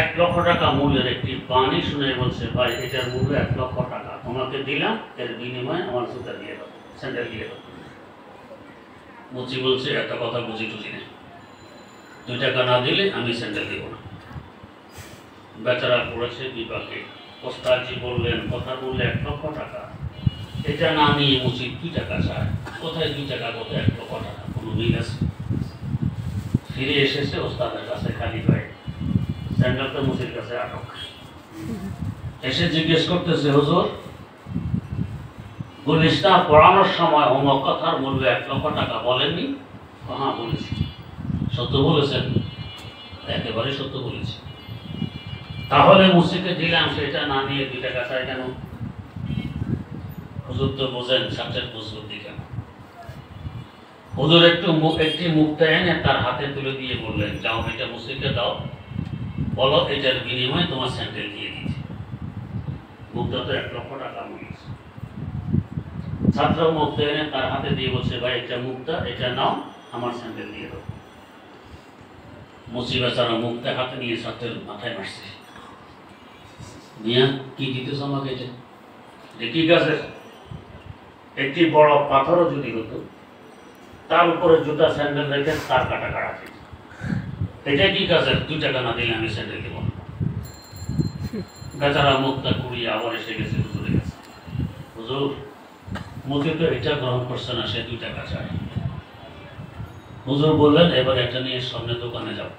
1,00,000 টাকা মূল্যের একটি বাণী শুনে বলছে ভাই এটার মূল্য 1,00,000 টাকা, তোমাকে দিলাম, এর বিনিময়ে আমার জুতা দিয়ে দাও, স্যান্ডেল দিয়ে দাও। মুচি বলছে একটা কথা বুঝি টুঝি না, 2 টাকা না দিলে আমি স্যান্ডেল দিব না। বেচারা পড়েছে বিপাকে। ওস্তাদজি বললেন কথার মূল্য 1,00,000 টাকা, এটা না নিয়ে মুচি 2 টাকা চায়। কোথায় 2 টাকা, কোথায় 1,00,000 টাকা, কোনো মিল আছে? ফিরে এসেছে ওস্তাদের কাছে খালি পায়ে, স্যান্ডেল তো মুচির কাছে আটক। এসে জিজ্ঞেস করতেছে হুজুর গুলিস্তা পড়ানোর সময় অমুক কথার মূল্য 1,00,000 টাকা বলেননি? হ্যাঁ বলেছি। সত্য বলেছেন? একেবারে সত্য বলেছি। তাহলে মুসিকে দিলাম, সেটা না নিয়ে 2 টাকা চাই কেন? হুজুর তো বোঝেন, ছাত্রের বুঝবুদ্ধি কেন? হুজুর একটি মুক্তা এনে তার হাতে তুলে দিয়ে বললেন যাও এটা মুসিকে দাও, বলো এটার বিনিময়ে তোমার স্যান্ডেল দিয়ে দিচ্ছি। মুক্তা তো 1,00,000 টাকা মূল্য। ছাত্র মুক্তা এনে তার হাতে দিয়ে বলছে ভাই এটা মুক্তা, এটা নাও, আমার স্যান্ডেল দিয়ে দাও। মুসি বেচারা মুক্তা হাতে নিয়ে ছাত্রের মাথায় মারছে। মিয়া কি দিতেছ আমাকে? এটা কি গাছের? একটি বড় পাথরও যদি হতো, তার উপরে জুতা স্যান্ডেল রেখে তার কাটা কাটা যেত। এটা কি গাছের? 2 টাকা না দিলে আমি স্যান্ডেল দেব না। বেচারা মুক্তা কুড়িয়ে আবার এসে গেছে হুজুরের কাছে। হুজুর মুখে তো এটা গ্রহণ করছে না, সে 2 টাকা চায়। হুজুর বললেন এবার এটা নিয়ে সামনে দোকানে যাও,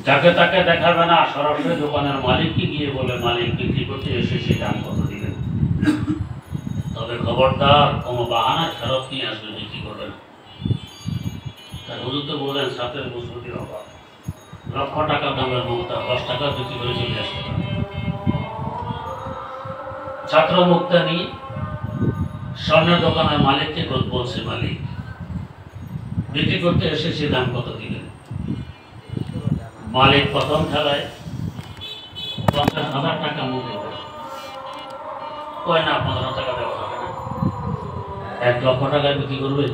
যাকে তাকে দেখাবে না, সরাসরি দোকানের মালিককে গিয়ে বলে মালিক বিক্রি করতে এসে সে দাম কত দিবেন, তবে খবরদার কোনো বাহানা ফেরত নিয়ে আসবে, বিক্রি করবে না। তার হুজুর তো বললেন ছাত্রের বুঝবুদ্ধির অভাব, লক্ষ টাকা দামের মুক্তা 10 টাকা বিক্রি করে চলে আসতে পারে। ছাত্র মুক্তা নিয়ে স্বর্ণের দোকানের মালিককে বলছে, মালিক বিক্রি করতে এসেছি, দাম কত দিলেন? মালিক প্রথম খেলায় 50,000 টাকা মূল্য কয় না, 15 টাকা দেওয়া হবে না, 1 লক্ষ টাকায় বিক্রি করবে।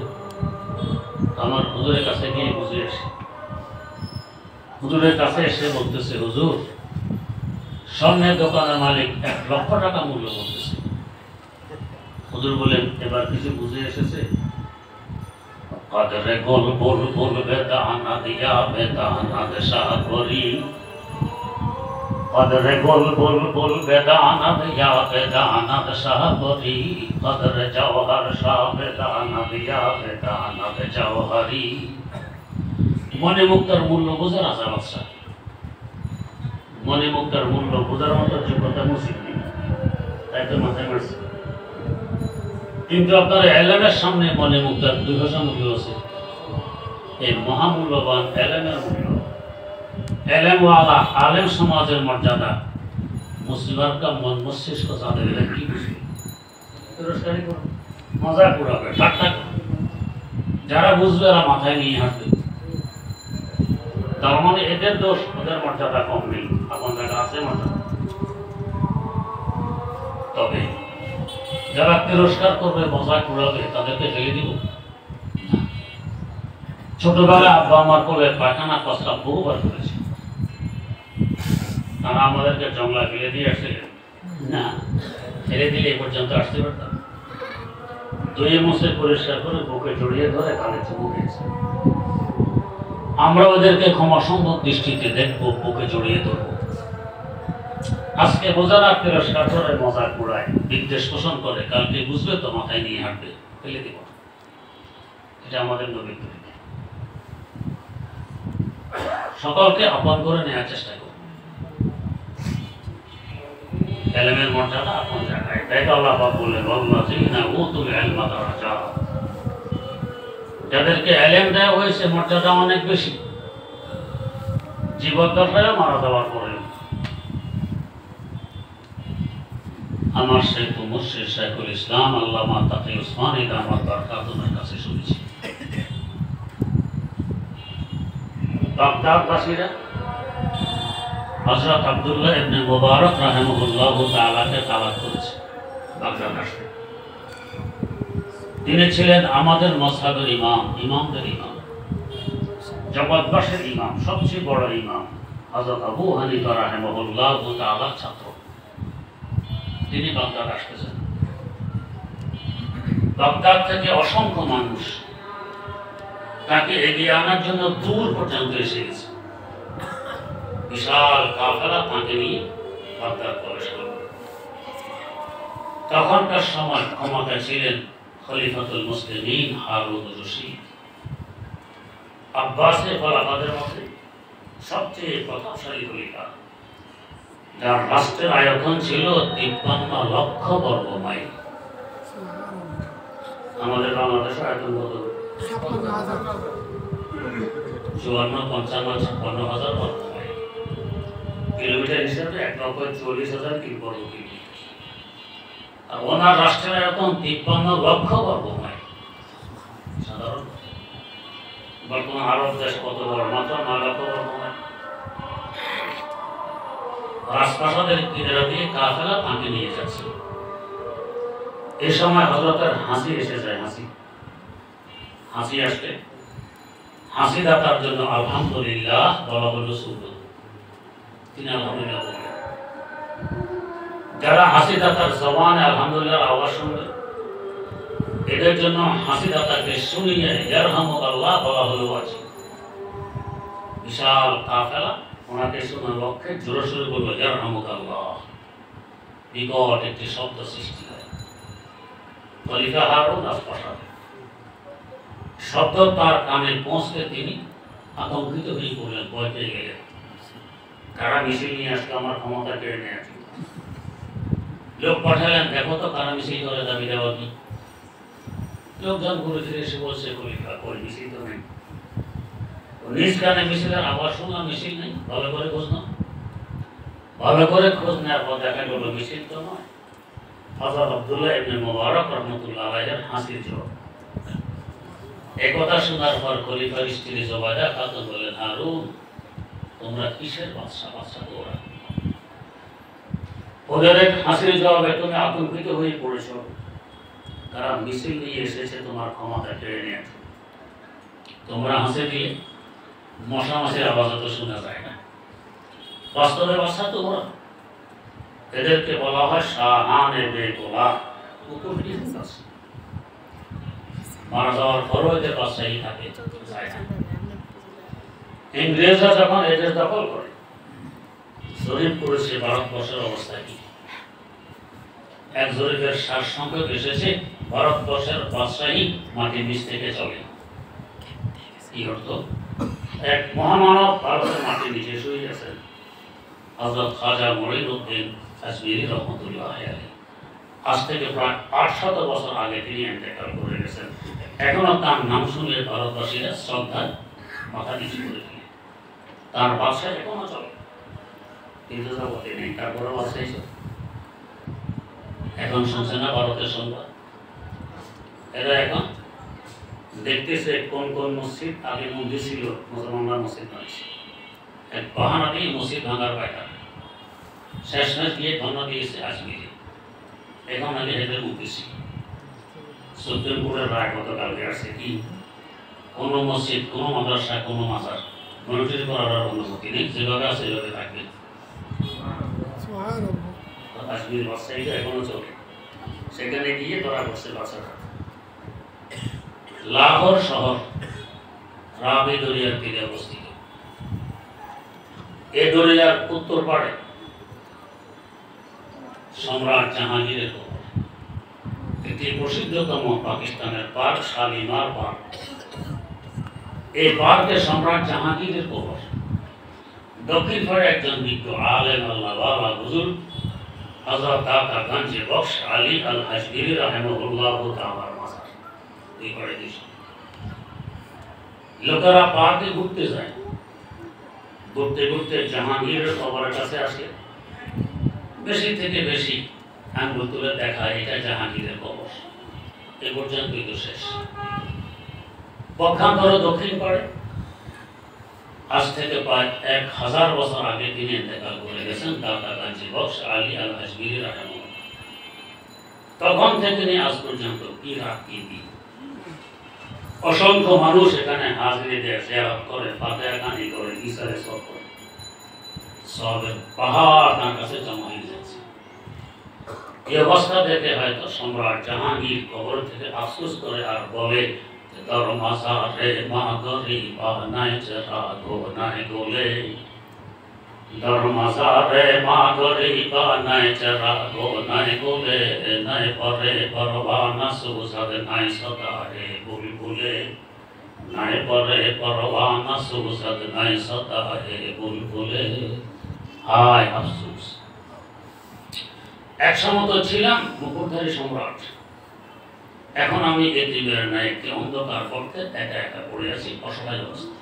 আমার হুজুরের কাছে গিয়ে বুঝে আসি, হুজুরের কাছে এসে বলতেছে, হুজুর স্বর্ণের দোকানের মালিক 1 লক্ষ টাকা মূল্য বলতেছে। হুজুর বলেন, এবার কিছু বুঝে এসেছে? কদরে গোল বল বলবে দানা দিয়া বেদানা দেশা করি, কদরে গোল বল বলবে দানা দিয়া বেদানা দেশা করি, কদরে জওহর শাহ বেদানা দিয়া বেদানা দে জওহরি। মনে মুক্তার মূল্য বোঝার আছে বাদশা, মনে মুক্তার মূল্য বোঝার মতো যোগ্যতা মুসিব নেই, তাই তো মাথায় মারছে। কিন্তু আপনার এলেমের সামনে মনে মুক্তার 2 ভাষা মূল্য আছে। এই মহামূল্যবান এলেমের মূল্য, এলেমওয়ালা আলেম সমাজের মর্যাদা মুসলিমার কা মন মস্তিষ্ক যাদের এরা কি বুঝবে? পুরস্কারই করবে, মজা করাবে, ঠাট্টা করবে। যারা বুঝবে এরা মাথায় নিয়ে হাঁটবে। তার মানে এদের দোষ, ওদের মর্যাদা কম নেই, আপন জায়গা আছে মর্যাদা। তবে যারা তিরস্কার করবে, মজা কুড়াবে, তাদেরকে ফেলে দিব? ছোটবেলায় আব্বা আমার কোলে পায়খানা প্রস্রাব বহুবার করেছে, তারা আমাদেরকে জংলা ফেলে দিয়ে আসছিলেন না, ফেলে দিলে এ পর্যন্ত আসতে পারতাম। ধুয়ে মুছে পরিষ্কার করে বুকে জড়িয়ে ধরে কানে চুমু খেয়েছে। আমরা ওদেরকে ক্ষমা সম্ভব দৃষ্টিতে দেখবো, বুকে জড়িয়ে ধরবো। আজকে বোঝা না, তিরস্কার করে, মজা কুড়ায়, বিদ্বেষ পোষণ করে, কালকে বুঝবে তো মাথায় নিয়ে হাঁটবে, ফেলে দিব। এটা আমাদের নবীর তরিকা। সকলকে আপন করে নেওয়ার চেষ্টা করব। এলেমের মর্যাদা আপন জায়গায়, তাই তো আল্লাহ পাক বললেন, ওয়াল্লাযীনা উতুল ইলমা দারাজাত। যাদেরকে এলেম দেওয়া হয়েছে মর্যাদা অনেক বেশি, জীবদ্দশায় মারা যাওয়ার পরে। আমার শেখ মুর্শিদ শাইখুল ইসলাম আল্লামা তাকি উসমানী দামাত বরকাতুহুর কাছে শুনেছি, বাগদাদবাসীরা হযরত আব্দুল্লাহ ইবনে মুবারক রাহিমাহুল্লাহু তাআলাকে তালাক করেছে বাগদাদ আসতে। তিনি ছিলেন আমাদের মাযহাবের ইমাম, ইমামদের ইমাম, জগৎবাসীর ইমাম, সবচেয়ে বড় ইমাম হযরত আবু হানিফা রাহিমাহুল্লাহু তাআলার ছাত্র। তিনি বাগদাদ আসতেছেন। বাগদাদ থেকে অসংখ্য মানুষ তাকে এগিয়ে আনার জন্য দূর পর্যন্ত এসে গেছে। বিশাল কাফেলা তাকে নিয়ে বাগদাদ প্রবেশ করল। তখনকার সময় ক্ষমতায় ছিলেন খলিফাতুল মুসলিমিন হারুন রশিদ, আব্বাসের খলাফাদের মধ্যে সবচেয়ে প্রতাপশালী খলিফা, যার রাষ্ট্রের আয়তন ছিল 53 লক্ষ বর্গ মাইল। আমাদের বাংলাদেশের আয়তন কত? 54, 55, 56,000 বর্গ মাইল। কিলোমিটার হিসাবে 1,40,000 বর্গ কিলোমিটার। আর ওনার রাষ্ট্রের আয়তন 53 লক্ষ বর্গ মাইল। সাধারণ বর্তমান আরব দেশ কত বড়? মাত্র 9 লক্ষ বর্গ মাইল। রাজপ্রাসাদের কিনারা দিয়ে কাফেলা তাকে নিয়ে যাচ্ছে। এই সময় হযরতের হাসি এসে যায়। হাসি আসলে হাসি দাতার জন্য আলহামদুলিল্লাহ বলা হলো সুন্নত। তিনি আলহামদুলিল্লাহ বললেন। যারা হাসি দাতার জবানে আলহামদুলিল্লাহ আওয়াজ শুনবে, এদের জন্য হাসি দাতাকে শুনিয়ে ইয়ারহামুকাল্লাহ বলা হলো ওয়াজিব। বিশাল কাফেলা ওনাকে শোনার লক্ষ্যে জোরে সোরে বলল ইয়ারহামুকাল্লাহ। বিকট একটি শব্দ সৃষ্টি হয়। খলিফা হারুন রাজপ্রাসাদে শব্দ তার কানে পৌঁছতে তিনি আতঙ্কিত হয়ে পড়লেন, ভয় পেয়ে গেলেন। কারা মিছিল নিয়ে আসলে আমার ক্ষমতা কেড়ে নেওয়ার জন্য। লোক পাঠালেন, দেখো তো কারা মিছিল করে দাবি দেওয়া কি। লোকজন ঘুরে ফিরে এসে বলছে, খলিফা কই মিছিল তো নেই। নিজ কানে মিছিলের আবার শুনলাম মিছিল নেই, ভালো করে খোঁজ নাও। ভালো করে খোঁজ নেওয়ার পর দেখা গেল মিছিল তো নয়, হযরত আব্দুল্লাহ ইবনে মুবারক রাহমাতুল্লাহ আলাইহির হাসির জবাব। এই কথা শোনার পর খলিফার স্ত্রী জুবাইদা খাতুন বলেন, হারুন তোমরা কিসের বাদশা তোমরা? ওদের এক হাসির জবাবে তুমি আতঙ্কিত হয়ে পড়েছ, কারণ মিছিল নিয়ে এসেছে তোমার ক্ষমতা কেড়ে নিয়েছে। তোমরা হাসে দিয়ে মশা মাছের আওয়াজ তো শোনা যায় না, বাস্তবে বাদশা তোমরা। এদেরকে বলা হয় শাহানে বেগোলা, মারা যাওয়ার পরও এদের বাদশাহী থাকে যায় না। ইংরেজরা যখন এদের দখল করে জরিপ করেছে ভারতবর্ষের অবস্থা কি, এক জরিপের সার সংখ্যক এসেছে ভারতবর্ষের বাদশাহী মাটির নিচ থেকে চলে। কি অর্থ? এক মহামানব ভারতের মাটির নিচে শুয়ে গেছেন, হযরত খাজা মঈনুদ্দিন কাশ্মীরি রহমতুল্লাহ আলাইহি। আজ থেকে প্রায় 800 বছর আগে তিনি ইন্তেকাল করে গেছেন। এখনো তার নাম শুনলে ভারতবাসীরা শ্রদ্ধায় মাথা নিচু করে ফেলে। তার বাদশা এখনো চলে, কিন্তু জগতে নেই, তারপরে বাদশাহী চলে। এখন শুনছে না ভারতের সংবাদ, এরা এখন দেখতেছে কোন কোন মসজিদ আগে মন্দির ছিল, মুসলমানরা মসজিদ বানিয়েছে, এক বাহানা দিয়ে মসজিদ ভাঙার পায়টা শেষমেশ দিয়ে ধর্ণা দিয়েছে আজমিরে। এখন আগে এদের মন্দির ছিল। সুপ্রিম কোর্টের রায় গতকালকে আসছে কি, কোনো মসজিদ, কোনো মাদ্রাসা, কোনো মাজার মনিটরি করার অনুমতি নেই, যেভাবে আছে সেভাবে থাকবে। কাশ্মীর বাদশাহীটা এখনো চলে, সেখানে গিয়ে ধরা করছে বাচ্চারা। লাহোর শহর রাবি দরিয়ার তীরে অবস্থিত। এ দরিয়ার উত্তর পাড়ে সম্রাট জাহাঙ্গীরের কবর। এটি প্রসিদ্ধতম পাকিস্তানের পার্ক শালিমার পার্ক। এই পার্কে সম্রাট জাহাঙ্গীরের কবর। দক্ষিণ পাড়ে একজন বিজ্ঞ আলেম আল্লাহ বাবা হুজুর হযরত কাকা গঞ্জে বখশ আলী আল আজমিরি রাহিমাহুল্লাহ তাআলার মাজার। এই পাড়ে দিছে লোকেরা পার্কে ঘুরতে যায়, ঘুরতে ঘুরতে জাহাঙ্গীরের কবরের কাছে আসে, বেশি থেকে বেশি আঙ্গুল তুলে দেখা এটা জাহাঙ্গীরের কবর। এ পর্যন্তই তো শেষ। পক্ষান্তর দক্ষিণ পাড়ে আজ থেকে প্রায় 1000 বছর আগে তিনি ইন্তেকাল করে গেছেন দাদা গাজী বখশ আলী আল আজমিরি রাহিমাহুল্লাহ। তখন থেকে নিয়ে আজ পর্যন্ত কি রাত কি দিন অসংখ্য মানুষ এখানে হাজিরি দেয়, জিয়ারত করে, ফাতিহা খানি করে, ইসারে সব করে, সবের পাহাড় তার কাছে জমা হয়ে যাচ্ছে। এই অবস্থা দেখে হয়তো সম্রাট জাহাঙ্গীর কবর থেকে আফসোস করে আর বলে, দরমাজারে মা গরিবা নাই চরা গো নাই গোলে, দরমাজারে মা গরিবা নাই চরা গো নাই গোলে, নাই পরে পরবানা সুজাদ নাই সদারে বুলবুলে, নাই পরে পরবানা সুজাদ নাই সদারে বুলবুলে। হায় আফসোস, একসময় তো ছিলাম মুকুটধারী সম্রাট, এখন আমি এতিমের ন্যায় একটি অন্ধকার পথে একা একা পড়ে আছি, অসহায় অবস্থা।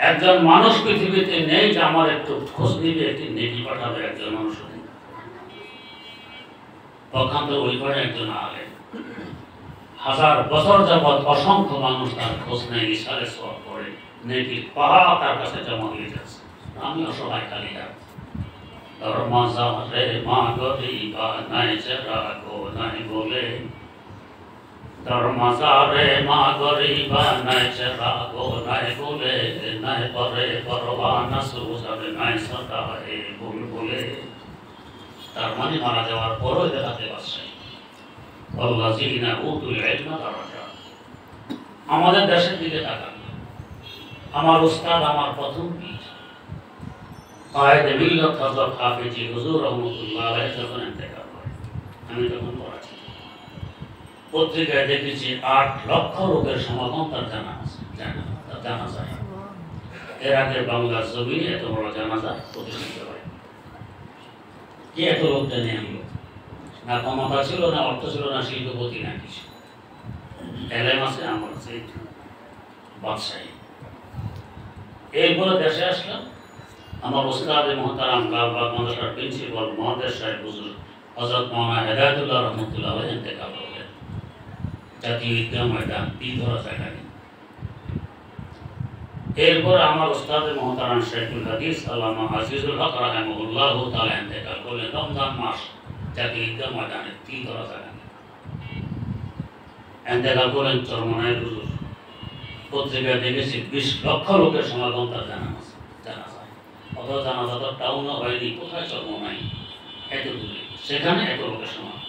একজন মানুষ পৃথিবীতে নেই যে আমার একটু খোঁজ নিবে, একটি নেকি পাঠাবে, একজন মানুষ নেই। পক্ষান্তর ওই পারে একজন আলেম, 1000 বছর যাবৎ অসংখ্য মানুষ তার খোঁজ নেয়, ইশারে সওয়াব করে, নেকির পাহাড় তার কাছে জমা হয়ে যাচ্ছে। আমি অসহায় খালি হাত। দরমাজারে মা গরিবা নাই চরা গো নাই গোলে, দরমাজারে মা গরিবা নাই চরা গো নাই গোলে, নাই পরে পরবানা সুজাদ নাই সদারে বুলবুলে। তার মানে মারা যাওয়ার পরও দেখাতে পারছে আল্লাযীনা উতুল ইলমা দারাজাত। আমাদের দেশের দিকে তাকান, আমার উস্তাদ, আমার প্রথম পীর কায়েদে মিল্লাত হযরত হাফেজি হুজুর রহমাতুল্লাহ আলাইহি যখন ইন্তেকাল করেন, আমি তখন পড়াচ্ছি, পত্রিকায় দেখেছি 8 লক্ষ রোগের সমাধান তার জানাজা। এর আগে বাংলার জমিনে এত বড় জানাজা প্রতিষ্ঠিত হয় কি? এত লোক টেনে আনলো, না ক্ষমতা ছিল, না অর্থ ছিল, না শিল্পপতি, না কিছু। এলেম আছে, আমার আছে, বাদশাহী। এরপরে দেশে আসলাম। আমার উস্তাদ মোহতারাম লালবাগ মাদ্রাসার প্রিন্সিপাল মহাদেশ সাহেব হুজুর হযরত মাওলানা হেদায়েতুল্লাহ রহমতুল্লাহ আলাইহি ইন্তেকাল করলেন জাতীয় ঈদগাহ ময়দান তিলধরা জায়গায়। এরপর আমার উস্তাদ মোহতারাম শেখুল হাদিস আল্লামা আজিজুল হক রাহিমাহুল্লাহ তাআলা ইন্তেকাল করলেন রমজান মাস জাতীয় ঈদগাহ ময়দানে তিলধরা জায়গায় ইন্তেকাল করলেন। চরমনায় হুজুর পত্রিকায় দেখেছি 20 লক্ষ লোকের সমাগম তার জানাজা, অথবা জানাজা তো টাউনও হয়নি, কোথায় চরমনাই এত দূরে, সেখানে এত লোকের সমাগম।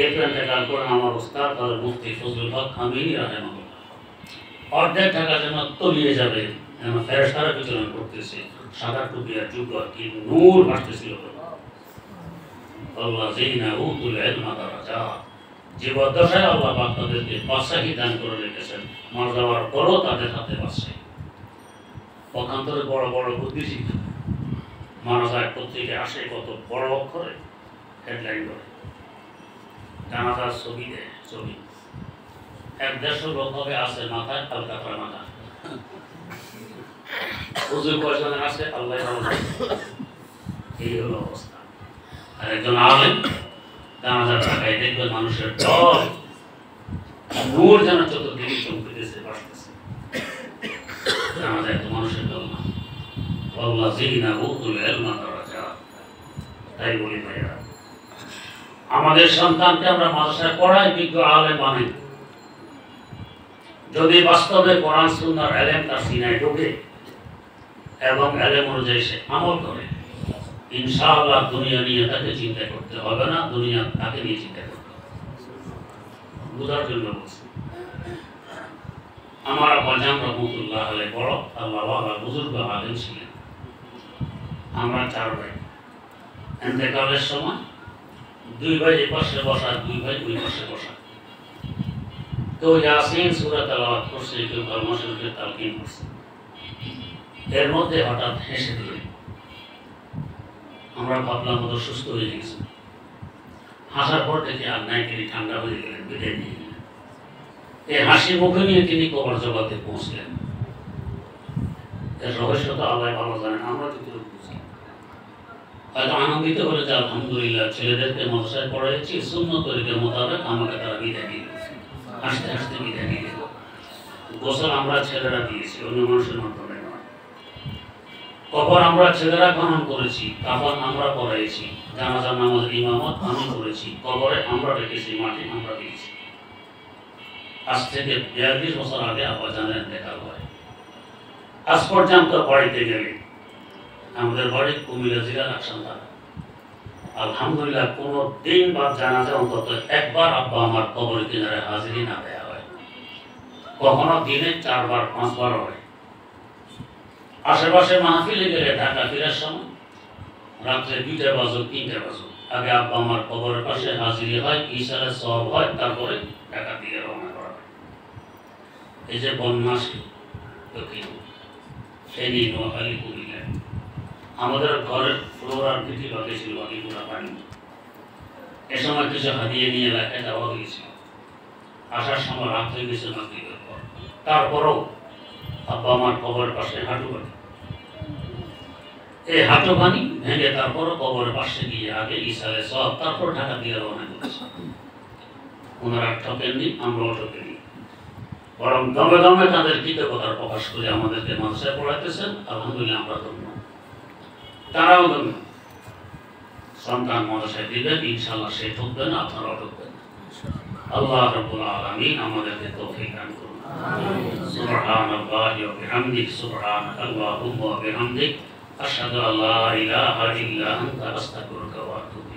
এরপর ইন্তেকাল করেন আমার উস্তাদ হযরত মুফতি ফজলুল হক আমিনী রাহিমাহুল্লাহ। অর্ধেক টাকা যেন তলিয়ে যাবে, যেন ফেরেশতারা বিচরণ করতেছে, সাদা টুপি আর জুব্বা, কি নূর ভাসতেছিল। আল্লাযীনা উতুল ইলমা দারাজাত, জীবদ্দশায় আল্লাহ পাক তাদেরকে বাদশাহী দান করে রেখেছেন, মারা যাওয়ার পরও তাদের হাতে বাদশাহী। পক্ষান্তরে বড় বড় বুদ্ধিজীবী মারা যায়, পত্রিকায় আসে কত বড় অক্ষরে হেডলাইন করে, জানাজার ছবি দেয়, ছবি 1-150 লোক হবে, আছে মাথায় আলকাতরা মাথা, হুজুর কয়জনের আছে আল্লাহ ভালো জানে। এই হলো অবস্থা। আর একজন আলেম জানাজার টাকায় দেখবেন মানুষের দল নূর যেন চতুর্দিকে চমকেতেছে, বাসতেছে। জানাজায় তো মানুষের দল না। ওয়াল্লাযীনা উতুল ইলমা দারাজাত। তাই বলি ভাইয়া, আমাদের সন্তানকে আমরা মাদ্রাসায় পড়াই, বিজ্ঞ আলেম বানাই। যদি বাস্তবে কোরআন সুন্নাহর ইলম তার সিনায় ঢোকে এবং ইলম অনুযায়ী সে আমল করে, ইনশাআল্লাহ দুনিয়া নিয়ে তাকে চিন্তা করতে হবে না, দুনিয়া তাকে নিয়ে চিন্তা করতে হবে। বুঝার জন্য বলছি। আমার আব্বাজান রহমতুল্লাহ আলাইহি বড় আল্লাহওয়ালা বুজুর্গ আলেম ছিলেন। আমরা 4 ভাই। ইন্তেকালের সময় 2 ভাই এই পাশে বসা, 2 ভাই ওই পাশে বসা। কেউ ইয়াসিন সূরা তেলাওয়াত করছে, কেউ কালমা শরীফের তালকিন করছে। এর মধ্যে হঠাৎ হেসে দিলেন। আমরা ভাবলাম ওদের সুস্থ হয়ে গেছে। হাসার পর থেকে আর নাইকেরি ঠান্ডা হয়ে গেলেন, বিদায় নিয়ে গেলেন। এই হাসি মুখে নিয়ে তিনি কবর জগতে পৌঁছলেন। এর রহস্যটা আল্লাহ ভালো জানেন, আমরা তো কেউ বুঝি। হয়তো আনন্দিত হলে যে আলহামদুলিল্লাহ ছেলেদেরকে মাদ্রাসায় পড়াইছি, সুন্নত তরিকার মোতাবেক আমাকে তারা বিদায় দিয়ে দিয়েছে, হাসতে হাসতে বিদায় দিয়ে দিল। গোসল আমরা ছেলেরা দিয়েছি, অন্য মানুষের মাধ্যমে নয়। কবর আমরা ছেলেরা খনন করেছি, কাফন আমরা পড়াইছি, জানাজার নামাজের ইমামত আমি করেছি, কবরে আমরা রেখেছি, মাটি আমরা দিয়েছি। আজ থেকে 42 বছর আগে আব্বাজানের ইন্তেকাল হয়। আজ পর্যন্ত বাড়িতে গেলে, আমাদের বাড়ি কুমিল্লা জেলার আকসান্তান, আলহামদুলিল্লাহ কোনো দিন বাদ জানাজা অন্তত একবার আব্বা আমার কবর কিনারে হাজিরি না দেয়া হয়। কখনো দিনে 4 বার 5 বার হয়। আশেপাশে মাহফিলে গেলে ঢাকা ফেরার সময় রাত্রে 2টা বাজুক 3টা বাজুক আগে আব্বা আমার কবরের পাশে হাজিরি হয়, ইশারা সওয়াব হয়, তারপরে ঢাকা দিয়ে রওনা করা হয়। এই যে বন্যাসী দক্ষিণ ফেনী, নোয়াখালী, কুমিল্লা, আমাদের ঘরের ফ্লোর আর ভিটি বাকি ছিল, বাকি পুরা পানি। এ সময় কিছু হাতিয়ে নিয়ে এলাকায় যাওয়া হয়েছিল। আসার সময় রাত হয়ে গেছে মাগরিবের পর। তারপরও আব্বা আমার কবরের পাশে হাঁটু পানি, এই হাঁটু পানি ভেঙে তারপরও কবরের পাশে গিয়ে আগে ইসালে সব, তারপর ঢাকা দিয়ে রওনা করেছে। ওনারা ঠকেননি, আমরাও ঠকেনি, বরং দমে দমে তাদের কৃতজ্ঞতার প্রকাশ করে আমাদেরকে মাদ্রাসায় পড়াইতেছেন। আলহামদুলিল্লাহ আমরা ধন্য, তারাও ধন্য। সন্তান মাদ্রাসায় দিবেন, ইনশাআল্লাহ সে ঠকবে না, আপনারাও ঠকবেন না। আল্লাহ রাব্বুল আলামিন আমাদেরকে তৌফিক দান করুন। সুবহানাল্লাহি ওয়া বিহামদিহি, সুবহানাকাল্লাহুম্মা ওয়া বিহামদিক, আশহাদু আল্লা ইলাহা ইল্লা আনতা, আস্তাগফিরুকা ওয়া আতুবু